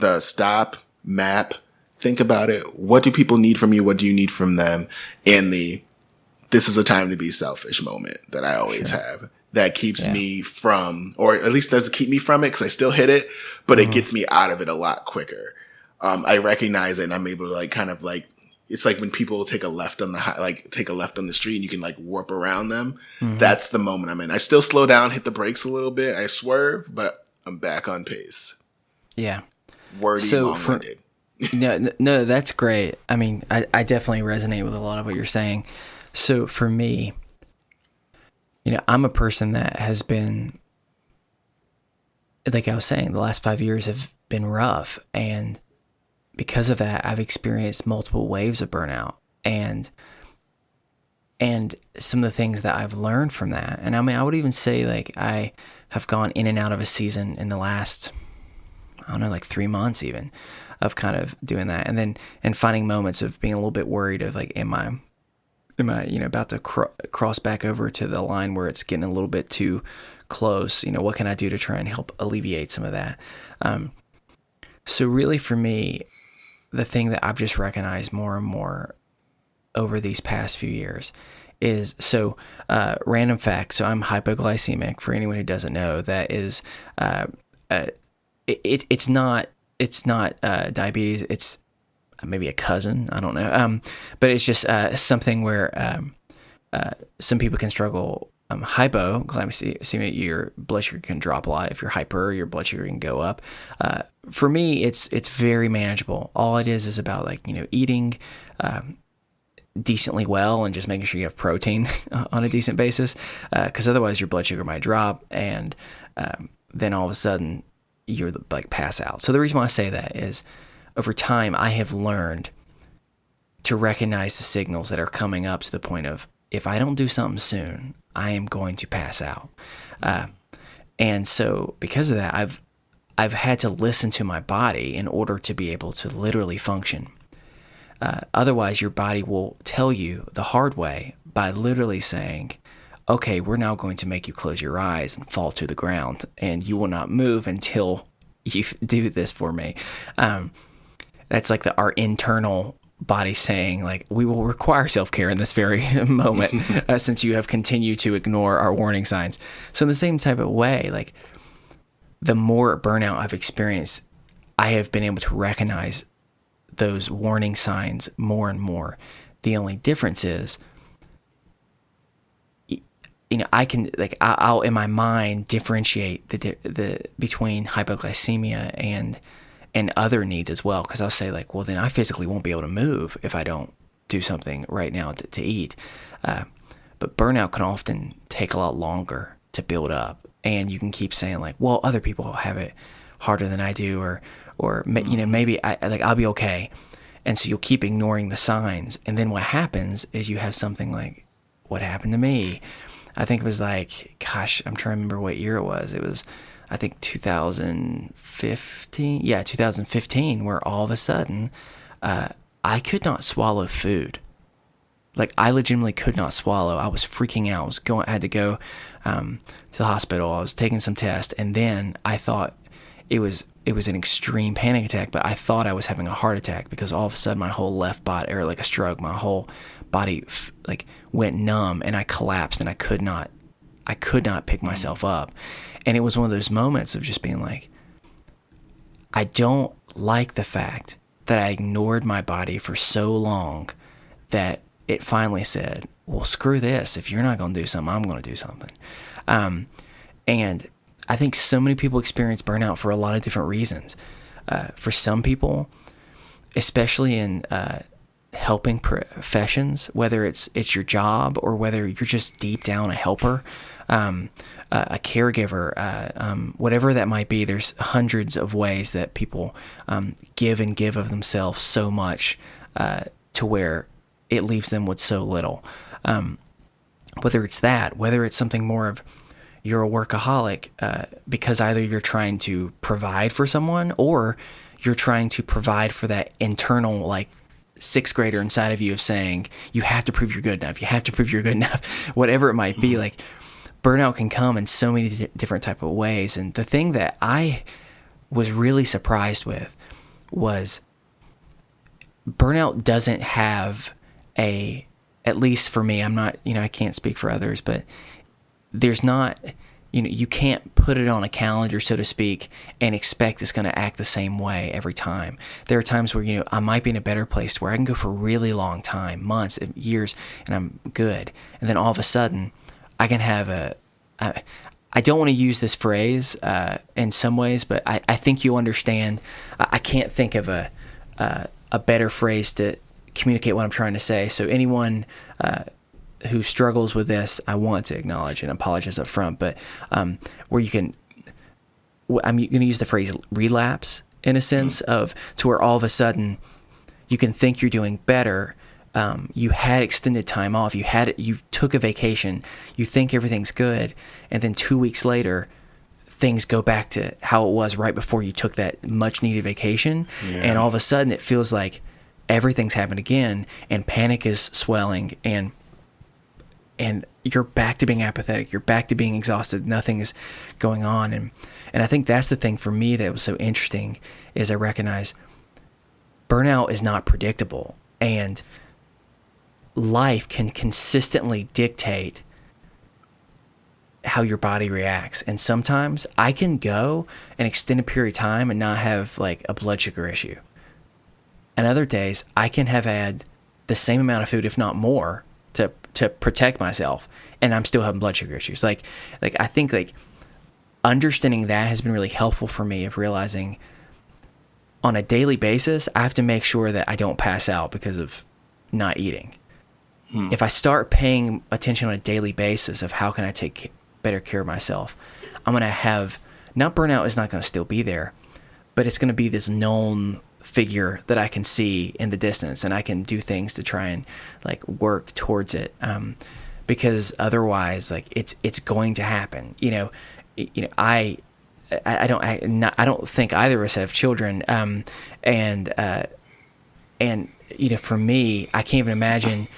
the stop, map, think about it. What do people need from you? What do you need from them? And this is a time to be selfish moment that I always have that keeps me from, or at least doesn't keep me from it because I still hit it, but it gets me out of it a lot quicker. I recognize it and I'm able to like kind of like, it's like when people take a left on the street and you can like warp around them. That's the moment I'm in. I still slow down, hit the brakes a little bit. I swerve, but I'm back on pace. Yeah. Wordy, long-winded. No, that's great. I mean, I definitely resonate with a lot of what you're saying. So for me, you know, I'm a person that has been, like I was saying, the last 5 years have been rough. And because of that, I've experienced multiple waves of burnout and some of the things that I've learned from that. And I mean, I would even say like I have gone in and out of a season in the last, I don't know, like 3 months even of kind of doing that. And finding moments of being a little bit worried of like, am I, you know, about to cross back over to the line where it's getting a little bit too close? You know, what can I do to try and help alleviate some of that? So really for me, the thing that I've just recognized more and more over these past few years is, random fact. So I'm hypoglycemic. For anyone who doesn't know, that is, it's not diabetes. It's maybe a cousin. I don't know. But it's just something where some people can struggle. Hypoglycemia, your blood sugar can drop a lot. If you're hyper, your blood sugar can go up. For me, it's very manageable. All it is about like, you know, eating decently well and just making sure you have protein on a decent basis, because otherwise your blood sugar might drop, and then all of a sudden you're like pass out. So the reason why I say that is, over time I have learned to recognize the signals that are coming up to the point of, if I don't do something soon, I am going to pass out. And so because of that, I've had to listen to my body in order to be able to literally function. Otherwise, your body will tell you the hard way by literally saying, okay, we're now going to make you close your eyes and fall to the ground, and you will not move until you do this for me. That's like our internal body saying, like, we will require self-care in this very moment, since you have continued to ignore our warning signs. So in the same type of way, like, the more burnout I've experienced, I have been able to recognize those warning signs more and more. The only difference is I can I'll in my mind differentiate the between hypoglycemia and other needs as well, because I'll say like, well, then I physically won't be able to move if I don't do something right now to eat. But burnout can often take a lot longer to build up, and you can keep saying like, well, other people have it harder than I do, or maybe I'll be okay, and so you'll keep ignoring the signs, and then what happens is you have something like what happened to me. I think it was like, gosh, I'm trying to remember what year it was. It was, I think 2015. Yeah, 2015, where all of a sudden, I could not swallow food. Like, I legitimately could not swallow. I was freaking out. I had to go to the hospital. I was taking some tests, and then I thought it was an extreme panic attack, but I thought I was having a heart attack, because all of a sudden my whole left body, or like a stroke, my whole body like went numb, and I collapsed, and I could not pick myself up. And it was one of those moments of just being like, I don't like the fact that I ignored my body for so long that it finally said, well, screw this. If you're not going to do something, I'm going to do something. And I think so many people experience burnout for a lot of different reasons. For some people, especially in helping professions, whether it's your job or whether you're just deep down a helper, a caregiver, whatever that might be, there's hundreds of ways that people give of themselves so much to where it leaves them with so little. Whether it's that, whether it's something more of you're a workaholic because either you're trying to provide for someone, or you're trying to provide for that internal, like, sixth grader inside of you of saying, you have to prove you're good enough. You have to prove you're good enough. Whatever it might be, like, burnout can come in so many different type of ways. And the thing that I was really surprised with was burnout doesn't have at least for me, I'm not, I can't speak for others, but there's not, you can't put it on a calendar, so to speak, and expect it's going to act the same way every time. There are times where, I might be in a better place where I can go for a really long time, months, years, and I'm good. And then all of a sudden, I can have I don't want to use this phrase in some ways, but I think you'll understand. I can't think of a better phrase to communicate what I'm trying to say. So anyone who struggles with this, I want to acknowledge and apologize up front, but where you can, I'm going to use the phrase relapse in a sense of to where all of a sudden you can think you're doing better. You had extended time off. You took a vacation. You think everything's good. And then 2 weeks later, things go back to how it was right before you took that much needed vacation. Yeah. And all of a sudden it feels like everything's happened again, and panic is swelling, and you're back to being apathetic. You're back to being exhausted. Nothing is going on. And I think that's the thing for me that was so interesting is I recognize burnout is not predictable, and life can consistently dictate how your body reacts. And sometimes I can go an extended period of time and not have like a blood sugar issue. And other days I can have had the same amount of food, if not more, to protect myself, and I'm still having blood sugar issues. Like I think like understanding that has been really helpful for me, of realizing on a daily basis I have to make sure that I don't pass out because of not eating. If I start paying attention on a daily basis of how can I take better care of myself, I'm going to have, not burnout is not going to still be there, but it's going to be this known figure that I can see in the distance, and I can do things to try and like work towards it. Because otherwise, like it's going to happen. I don't think either of us have children. And for me, I can't even imagine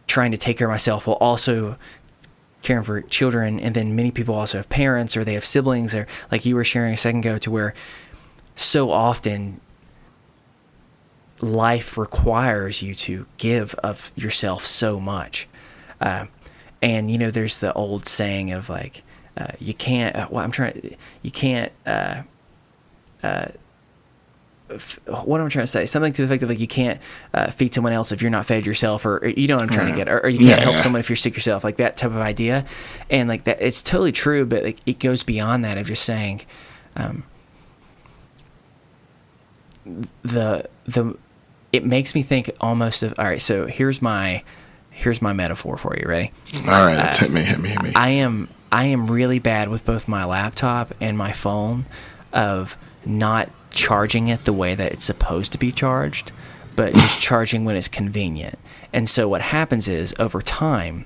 trying to take care of myself while also caring for children. And then many people also have parents, or they have siblings, or like you were sharing a second ago, to where so often life requires you to give of yourself so much. And there's the old saying of like, you can't what am I trying to say? Something to the effect of like you can't feed someone else if you're not fed yourself, or you know what I'm trying to get, or you can't help someone if you're sick yourself, like that type of idea. And like that, it's totally true, but like it goes beyond that of just saying, it makes me think almost of, all right, so here's my metaphor for you. Ready? All right, hit me. I am really bad with both my laptop and my phone of not charging it the way that it's supposed to be charged, but just charging when it's convenient. And so what happens is over time,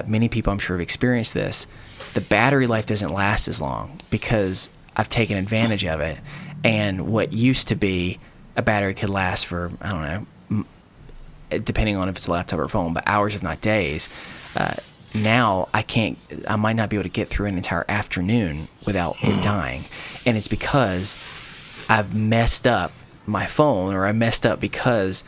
many people I'm sure have experienced this, the battery life doesn't last as long because I've taken advantage of it. And what used to be a battery could last for, I don't know, depending on if it's a laptop or a phone, but hours if not days, now I might not be able to get through an entire afternoon without it dying. And it's because I've messed up my phone, or I messed up because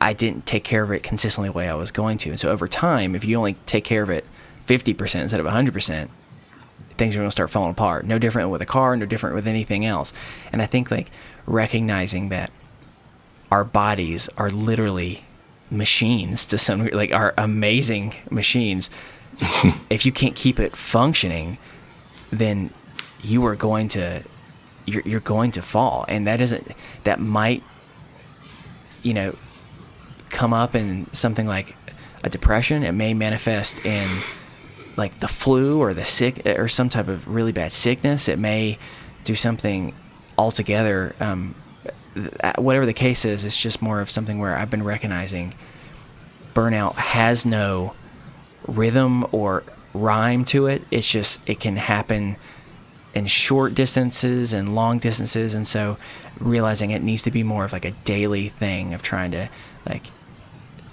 I didn't take care of it consistently the way I was going to. And so over time, if you only take care of it 50% instead of 100%, things are going to start falling apart. No different with a car, no different with anything else. And I think like recognizing that our bodies are literally machines to some, like are amazing machines. If you can't keep it functioning, then you're going to fall. And that might, come up in something like a depression. It may manifest in like the flu or the sick or some type of really bad sickness. It may do something altogether. Whatever the case is, it's just more of something where I've been recognizing burnout has no rhythm or rhyme to it. It's just, it can happen in short distances and long distances. And so realizing it needs to be more of like a daily thing of trying to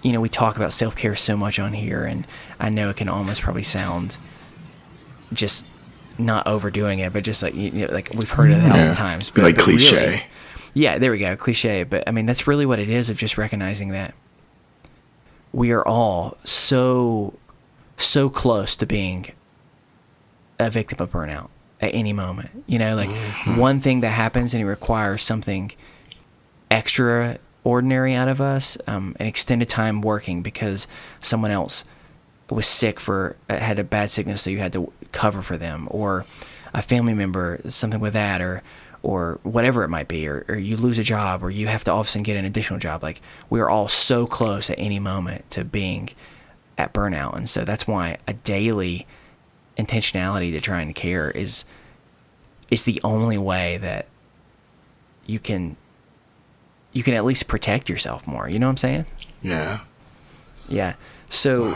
we talk about self-care so much on here, and I know it can almost probably sound just not overdoing it, but just like, like we've heard it 1,000 times. But, like cliche. Really, yeah, there we go, cliche. But I mean, that's really what it is, of just recognizing that we are all so close to being a victim of burnout at any moment. One thing that happens and it requires something extraordinary out of us, an extended time working because someone else was sick had a bad sickness, so you had to cover for them, or a family member, something with that, or whatever it might be, or you lose a job, or you have to all of a sudden get an additional job. Like, we are all so close at any moment to being at burnout. And so that's why a daily intentionality to trying to care is the only way that you can at least protect yourself more. You know what I'm saying? Yeah. Yeah. So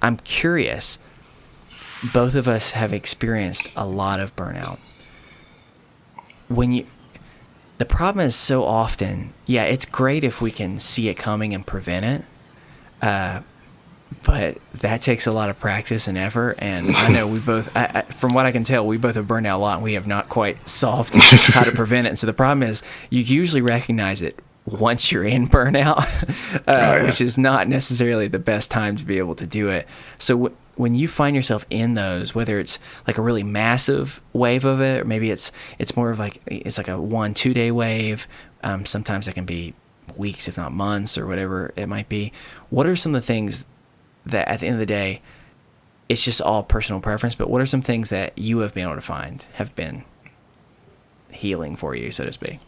I'm curious, both of us have experienced a lot of burnout. The problem is so often, it's great if we can see it coming and prevent it. But that takes a lot of practice and effort. And I know we both, from what I can tell, we both have burned out a lot, and we have not quite solved how to prevent it. And so the problem is you usually recognize it once you're in burnout, which is not necessarily the best time to be able to do it. So when you find yourself in those, whether it's like a really massive wave of it, or maybe it's more of like, it's like a 1-2 day wave. Sometimes it can be weeks, if not months, or whatever it might be. What are some of the things that at the end of the day, it's just all personal preference, but what are some things that you have been able to find have been healing for you, so to speak?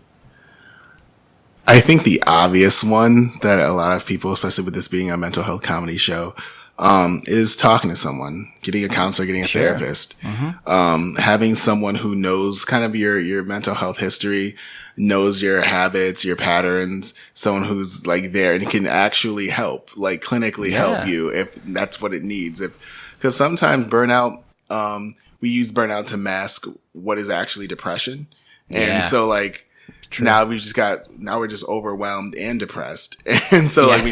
I think the obvious one that a lot of people, especially with this being a mental health comedy show, is talking to someone, getting a counselor, getting a therapist, having someone who knows kind of your mental health history, knows your habits, your patterns, someone who's like there and can actually help, like clinically help you if that's what it needs. Because sometimes burnout, we use burnout to mask what is actually depression. And so like, now we're just overwhelmed and depressed. And so like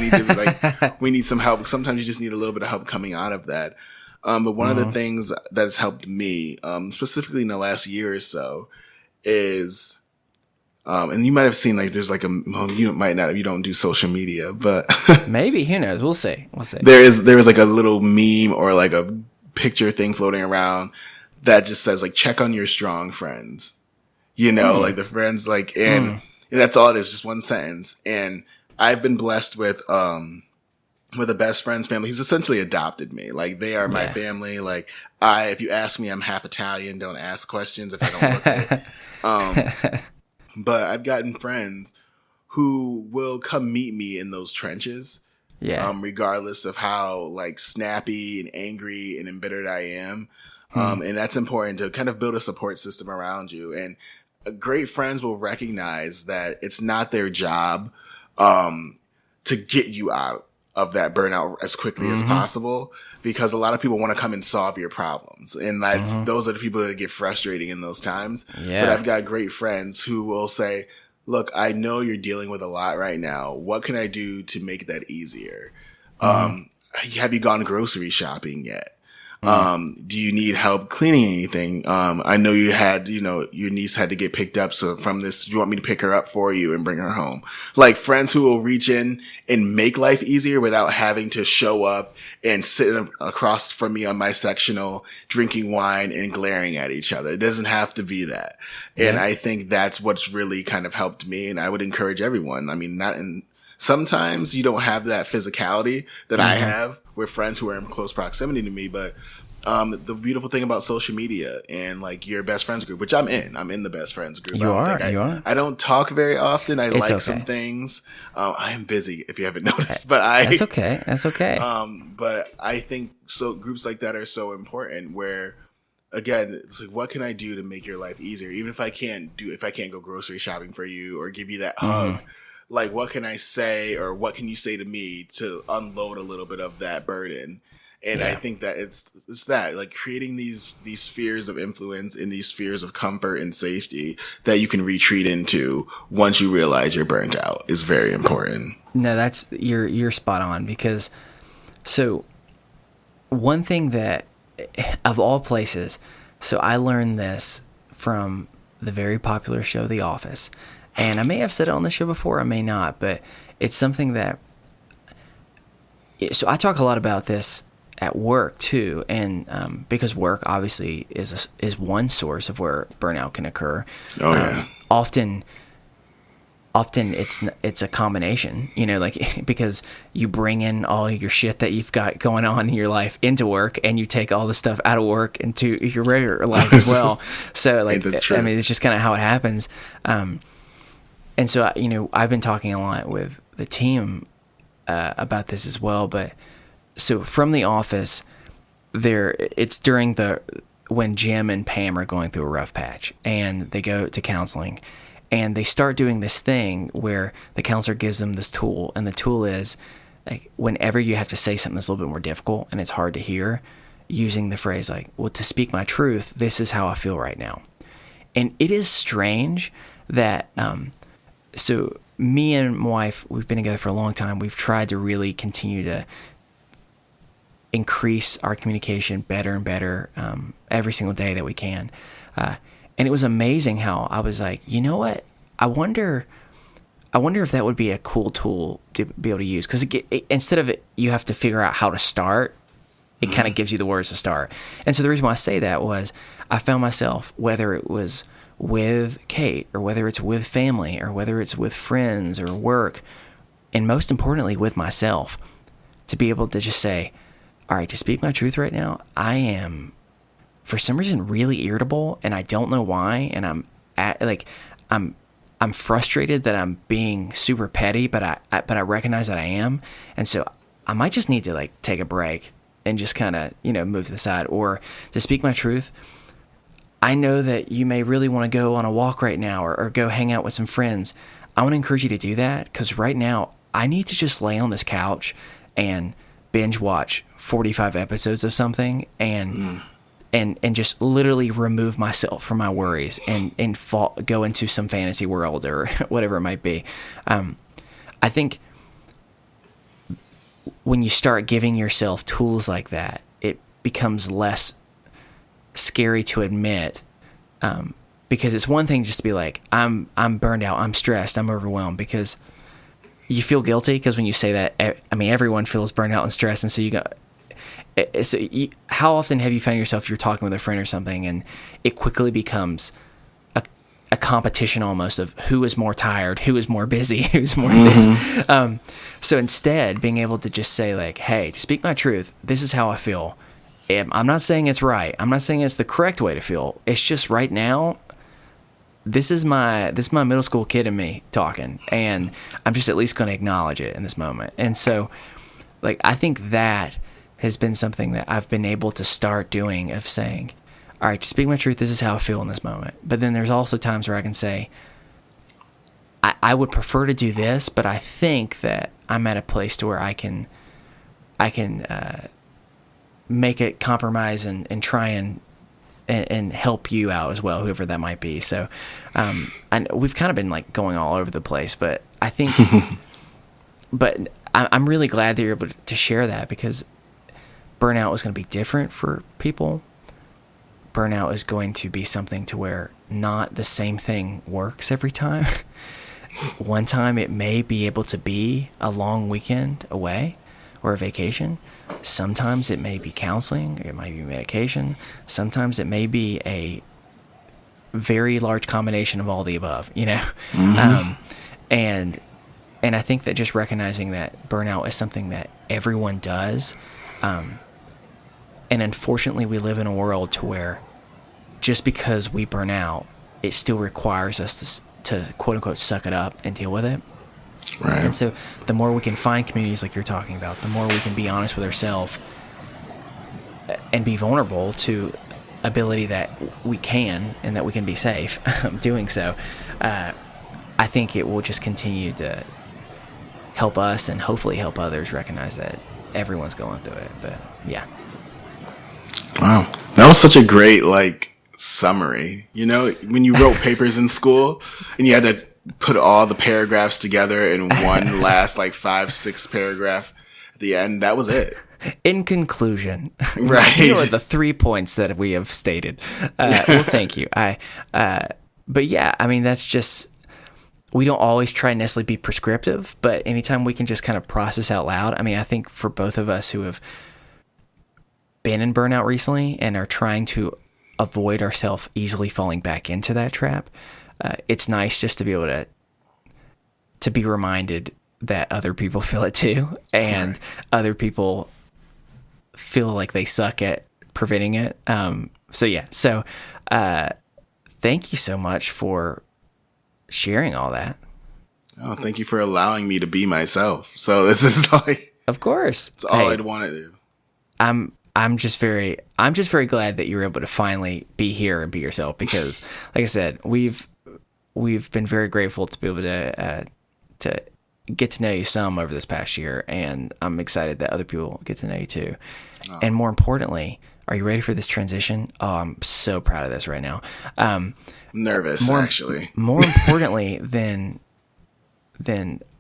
we need some help. Sometimes you just need a little bit of help coming out of that. But one of the things that has helped me, specifically in the last year or so, is, and you might have seen like there's like you might not, if you don't do social media, but maybe, who knows? We'll see. There was like a little meme or like a picture thing floating around that just says like, check on your strong friends. Like the friends, like, and And that's all it is, just one sentence. And I've been blessed with a best friend's family. He's essentially adopted me. Like, they are my family. Like, if you ask me, I'm half Italian. Don't ask questions if I don't look it. But I've gotten friends who will come meet me in those trenches. Yeah. Regardless of how like snappy and angry and embittered I am. And that's important to kind of build a support system around you. And great friends will recognize that it's not their job, to get you out of that burnout as quickly as possible, because a lot of people want to come and solve your problems. And those are the people that get frustrating in those times. Yeah. But I've got great friends who will say, look, I know you're dealing with a lot right now. What can I do to make that easier? Have you gone grocery shopping yet? Do you need help cleaning anything? I know your niece had to get picked up. So from this, do you want me to pick her up for you and bring her home? Like, friends who will reach in and make life easier without having to show up and sit across from me on my sectional, drinking wine and glaring at each other. It doesn't have to be that. And I think that's what's really kind of helped me. And I would encourage everyone. I mean, sometimes you don't have that physicality that I have with friends who are in close proximity to me, but the beautiful thing about social media and like your best friends group, which I'm in the best friends group. You are. I don't talk very often. I like some things. I am busy, if you haven't noticed, but that's okay. That's okay. But I think so. Groups like that are so important. Where again, it's like, what can I do to make your life easier? Even if I can't go grocery shopping for you or give you that hug. Like, what can I say, or what can you say to me to unload a little bit of that burden? And I think that it's that, like, creating these spheres of influence and these spheres of comfort and safety that you can retreat into once you realize you're burnt out is very important. No, you're spot on, because so one thing that, of all places, so I learned this from the very popular show The Office. And I may have said it on the show before, I may not, but it's something that, so I talk a lot about this at work too, and because work obviously is one source of where burnout can occur. Often it's a combination, like, because you bring in all your shit that you've got going on in your life into work, and you take all the stuff out of work into your regular life as well. So like, I mean, it's just kind of how it happens. And so, I've been talking a lot with the team about this as well. But so from The Office, it's during when Jim and Pam are going through a rough patch, and they go to counseling, and they start doing this thing where the counselor gives them this tool, and the tool is like, whenever you have to say something that's a little bit more difficult and it's hard to hear, using the phrase like, well, to speak my truth, this is how I feel right now. And it is strange that, so me and my wife, we've been together for a long time. We've tried to really continue to increase our communication better and better every single day that we can. And it was amazing how I was like, you know what? I wonder if that would be a cool tool to be able to use. Because instead of you have to figure out how to start, it kind of gives you the words to start. And so the reason why I say that was I found myself, whether it was with Kate, or whether it's with family, or whether it's with friends or work, and most importantly with myself, to be able to just say, all right, to speak my truth right now, I am for some reason really irritable, and I don't know why, and I'm frustrated that I'm being super petty, but I recognize that I am, and so I might just need to like take a break and just kind of move to the side. Or to speak my truth, I know that you may really want to go on a walk right now, or go hang out with some friends. I want to encourage you to do that, because right now I need to just lay on this couch and binge watch 45 episodes of something and just literally remove myself from my worries and go into some fantasy world or whatever it might be. I think when you start giving yourself tools like that, it becomes less scary to admit, because it's one thing just to be like, I'm burned out, I'm stressed, I'm overwhelmed, because you feel guilty, because when you say that, I mean, everyone feels burned out and stressed, and so how often have you found yourself, you're talking with a friend or something, and it quickly becomes a a competition almost of who is more tired, who is more busy, who's more this. So instead, being able to just say like, hey, to speak my truth, this is how I feel. I'm not saying it's right. I'm not saying it's the correct way to feel. It's just right now, this is my middle school kid in me talking, and I'm just at least going to acknowledge it in this moment. And so, like, I think that has been something that I've been able to start doing, of saying, all right, to speak my truth, this is how I feel in this moment. But then there's also times where I can say, I would prefer to do this, but I think that I'm at a place to where I can make a compromise and try and help you out as well, whoever that might be. So, and we've kind of been like going all over the place, but I think, but I'm really glad that you're able to share that, because burnout was going to be different for people. Burnout is going to be something to where not the same thing works every time. One time it may be able to be a long weekend away or a vacation. Sometimes it may be counseling, it might be medication. Sometimes it may be a very large combination of all the above, you know? And I think that just recognizing that burnout is something that everyone does. And unfortunately, we live in a world to where just because we burn out, it still requires us to quote unquote suck it up and deal with it. Right. And so the more we can find communities like you're talking about, the more we can be honest with ourselves and be vulnerable to ability that we can and that we can be safe doing so. I think it will just continue to help us and hopefully help others recognize that everyone's going through it. But yeah. Wow. That was such a great, like, summary. You know, when you wrote papers in school and you had to put all the paragraphs together in one last, like, 5-6 paragraph at the end, that was it. In conclusion, right. Here are the 3 points that we have stated. Well, thank you. But yeah, I mean, that's just, we don't always try and necessarily be prescriptive, but anytime we can just kind of process out loud. I mean, I think for both of us who have been in burnout recently and are trying to avoid ourselves easily falling back into that trap, it's nice just to be able to be reminded that other people feel it too, and right. Other people feel like they suck at preventing it. So thank you so much for sharing all that. Oh, thank you for allowing me to be myself. So this is like, of course, it's all I'd want to do. I'm just very glad that you were able to finally be here and be yourself, because like I said, we've been very grateful to be able to get to know you some over this past year, and I'm excited that other people get to know you too. Oh. And more importantly, are you ready for this transition? Oh, I'm so proud of this right now. Nervous, actually. More importantly than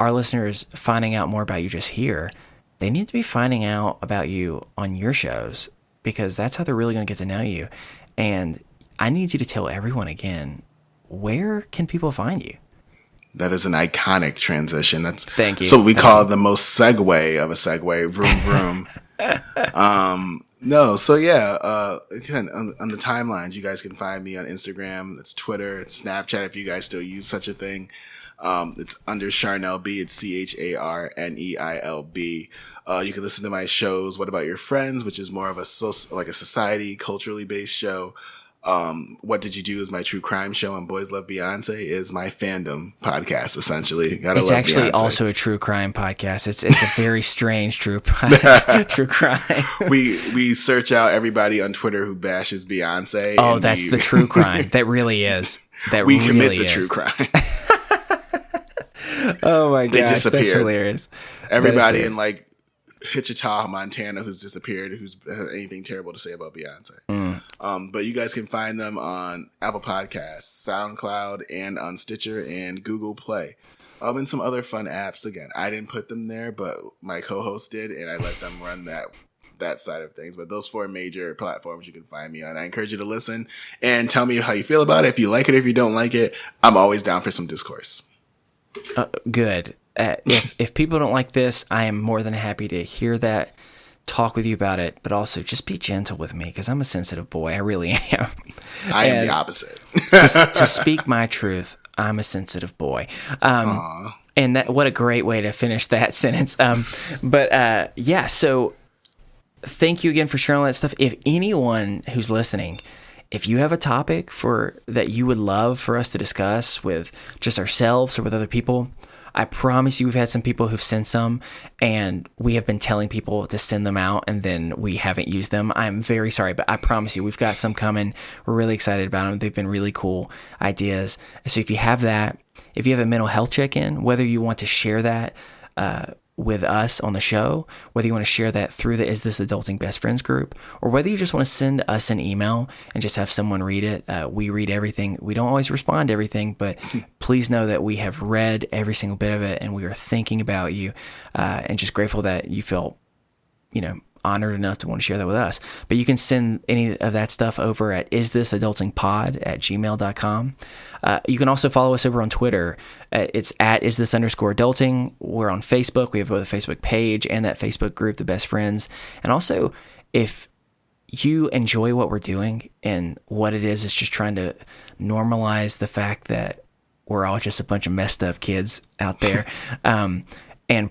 our listeners finding out more about you just here, they need to be finding out about you on your shows, because that's how they're really going to get to know you. And I need you to tell everyone again, where can people find you? That is an iconic transition. Thank you. So we call it the most segue of a segue. Vroom, vroom. No, so yeah, again, on the timelines, you guys can find me on Instagram. It's Twitter. It's Snapchat, if you guys still use such a thing. It's under Charneil B. It's CharneilB. You can listen to my shows, What About Your Friends, which is more of a society, culturally based show. What Did You Do is my true crime show, and Boys Love Beyonce is my fandom podcast, essentially. It's actually Beyonce. Also a true crime podcast. It's a very strange true crime. We search out everybody on Twitter who bashes Beyonce. Oh, that's the true crime. That really is. We commit the true crime. Oh my gosh, they disappear. That's hilarious. Everybody in like Wichita, Montana, who's disappeared, who's has anything terrible to say about Beyonce. But you guys can find them on Apple Podcasts, SoundCloud, and on Stitcher and Google Play. And some other fun apps. Again, I didn't put them there, but my co-host did, and I let them run that side of things. But those 4 major platforms you can find me on. I encourage you to listen and tell me how you feel about it. If you like it, if you don't like it, I'm always down for some discourse. Good. If people don't like this, I am more than happy to hear that. talk with you about it, but also just be gentle with me because I'm a sensitive boy. I really am. I am the opposite. to speak my truth, I'm a sensitive boy. And that, what a great way to finish that sentence. Yeah, so thank you again for sharing all that stuff. If anyone who's listening, if you have a topic that you would love for us to discuss with just ourselves or with other people, I promise you we've had some people who've sent some, and we have been telling people to send them out, and then we haven't used them. I'm very sorry, but I promise you we've got some coming. We're really excited about them. They've been really cool ideas. So if you have that, if you have a mental health check-in, whether you want to share that with us on the show, whether you want to share that through the Is This Adulting Best Friends group, or whether you just want to send us an email and just have someone read it. We read everything. We don't always respond to everything, but please know that we have read every single bit of it, and we are thinking about you, and just grateful that you felt, honored enough to want to share that with us. But you can send any of that stuff over at isthisadultingpod@gmail.com. You can also follow us over on Twitter. It's at isthisunderscoreadulting. We're on Facebook. We have both a Facebook page and that Facebook group, The Best Friends. And also, if you enjoy what we're doing and what it is just trying to normalize the fact that we're all just a bunch of messed up kids out there, and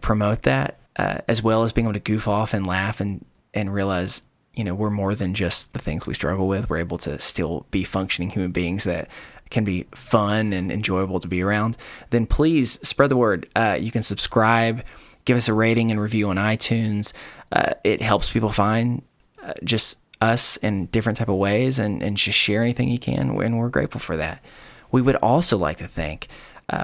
promote that, as well as being able to goof off and laugh and realize, we're more than just the things we struggle with. We're able to still be functioning human beings that can be fun and enjoyable to be around. Then please spread the word. You can subscribe, give us a rating and review on iTunes. It helps people find just us in different type of ways, and just share anything you can. And we're grateful for that. We would also like to thank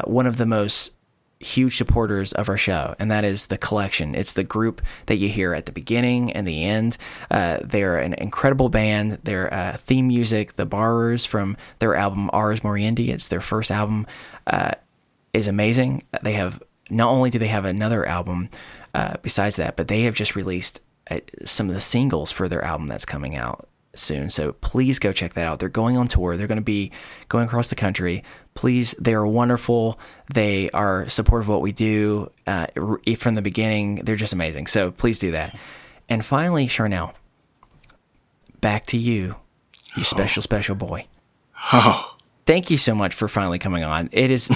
one of the most huge supporters of our show, and that is The Collection. It's the group that you hear at the beginning and the end. They're an incredible band. Their theme music, The Borrowers, from their album Ars Moriendi, it's their first album, is amazing. They have, not only do they have another album besides that, but they have just released some of the singles for their album that's coming out soon. So please go check that out. They're going on tour. They're going to be going across the country. Please, they are wonderful. They are supportive of what we do from the beginning. They're just amazing. So please do that. And finally, Charneil, back to you, you special, special boy. Thank you so much for finally coming on. It is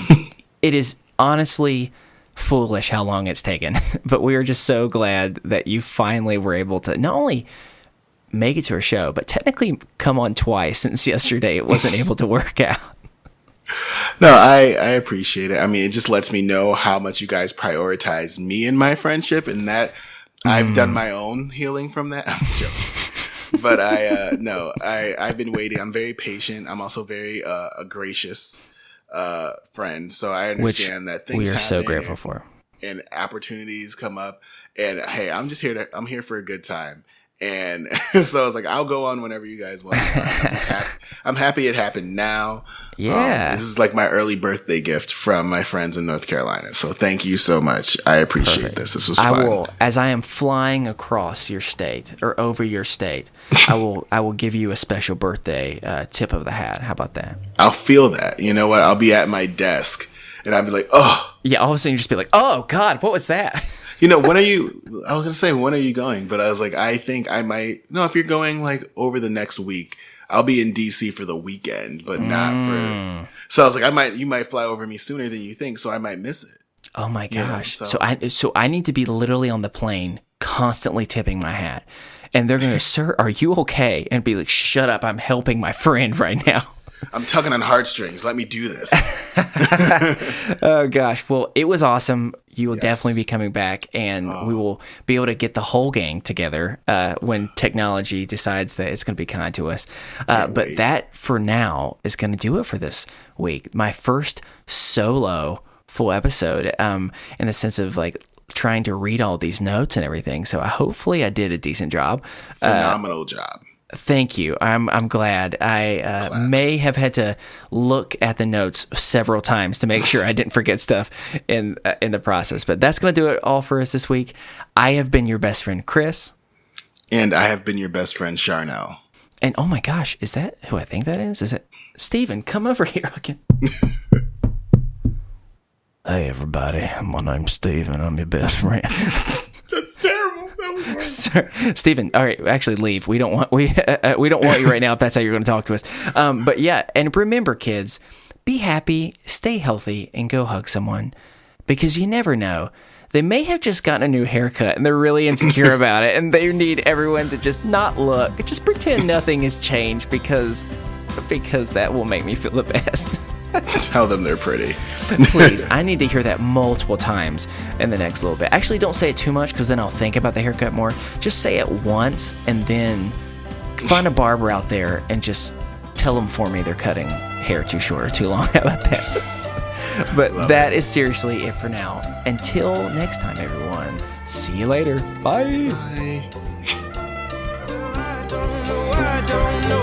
honestly foolish how long it's taken, but we are just so glad that you finally were able to not only make it to our show, but technically come on twice, since yesterday it wasn't able to work out. No, I appreciate it. I mean, it just lets me know how much you guys prioritize me and my friendship, and that I've done my own healing from that. I'm joking. But I've been waiting. I'm very patient. I'm also very a gracious friend. So I understand that things we are happen so grateful for, and opportunities come up. And hey, I'm here for a good time. And so I was like, I'll go on whenever you guys want. I'm happy it happened now. Yeah. This is like my early birthday gift from my friends in North Carolina. So thank you so much. I appreciate this. This was fun. As I am flying across your state or over your state, I will give you a special birthday tip of the hat. How about that? I'll feel that. You know what? I'll be at my desk and I'll be like, oh. Yeah, all of a sudden you just be like, oh, God, what was that? I was going to say, when are you going? But I was like, I think I might. No, if you're going like over the next week, I'll be in DC for the weekend, but not for. So I was like, you might fly over me sooner than you think, so I might miss it. Oh my gosh! So I need to be literally on the plane, constantly tipping my hat, and they're going to, sir, are you okay? And be like, shut up! I'm helping my friend right now. I'm tugging on heartstrings. Let me do this. Oh, gosh. Well, it was awesome. You will definitely be coming back, and we will be able to get the whole gang together when technology decides that it's going to be kind to us. But that, for now, is going to do it for this week. My first solo full episode, in the sense of like trying to read all these notes and everything. So hopefully I did a decent job. Phenomenal job. Thank you. I'm glad. I may have had to look at the notes several times to make sure I didn't forget stuff in the process. But that's going to do it all for us this week. I have been your best friend, Chris. And I have been your best friend, Charneil. And oh my gosh, is that who I think that is? Is it Steven? Come over here again. Hey, everybody. My name's Steven. I'm your best friend. That's terrible. That was Sir, Stephen, all right, actually leave. We don't want you right now if that's how you're going to talk to us. But yeah, and remember, kids, be happy, stay healthy, and go hug someone, because you never know. They may have just gotten a new haircut and they're really insecure about it, and they need everyone to just not look. Just pretend nothing has changed, because that will make me feel the best. Tell them they're pretty. Please, I need to hear that multiple times in the next little bit. Actually, don't say it too much, because then I'll think about the haircut more. Just say it once, and then find a barber out there and just tell them for me they're cutting hair too short or too long. How about that? But that is seriously it for now. Until next time, everyone. See you later. Bye. Bye. I don't know.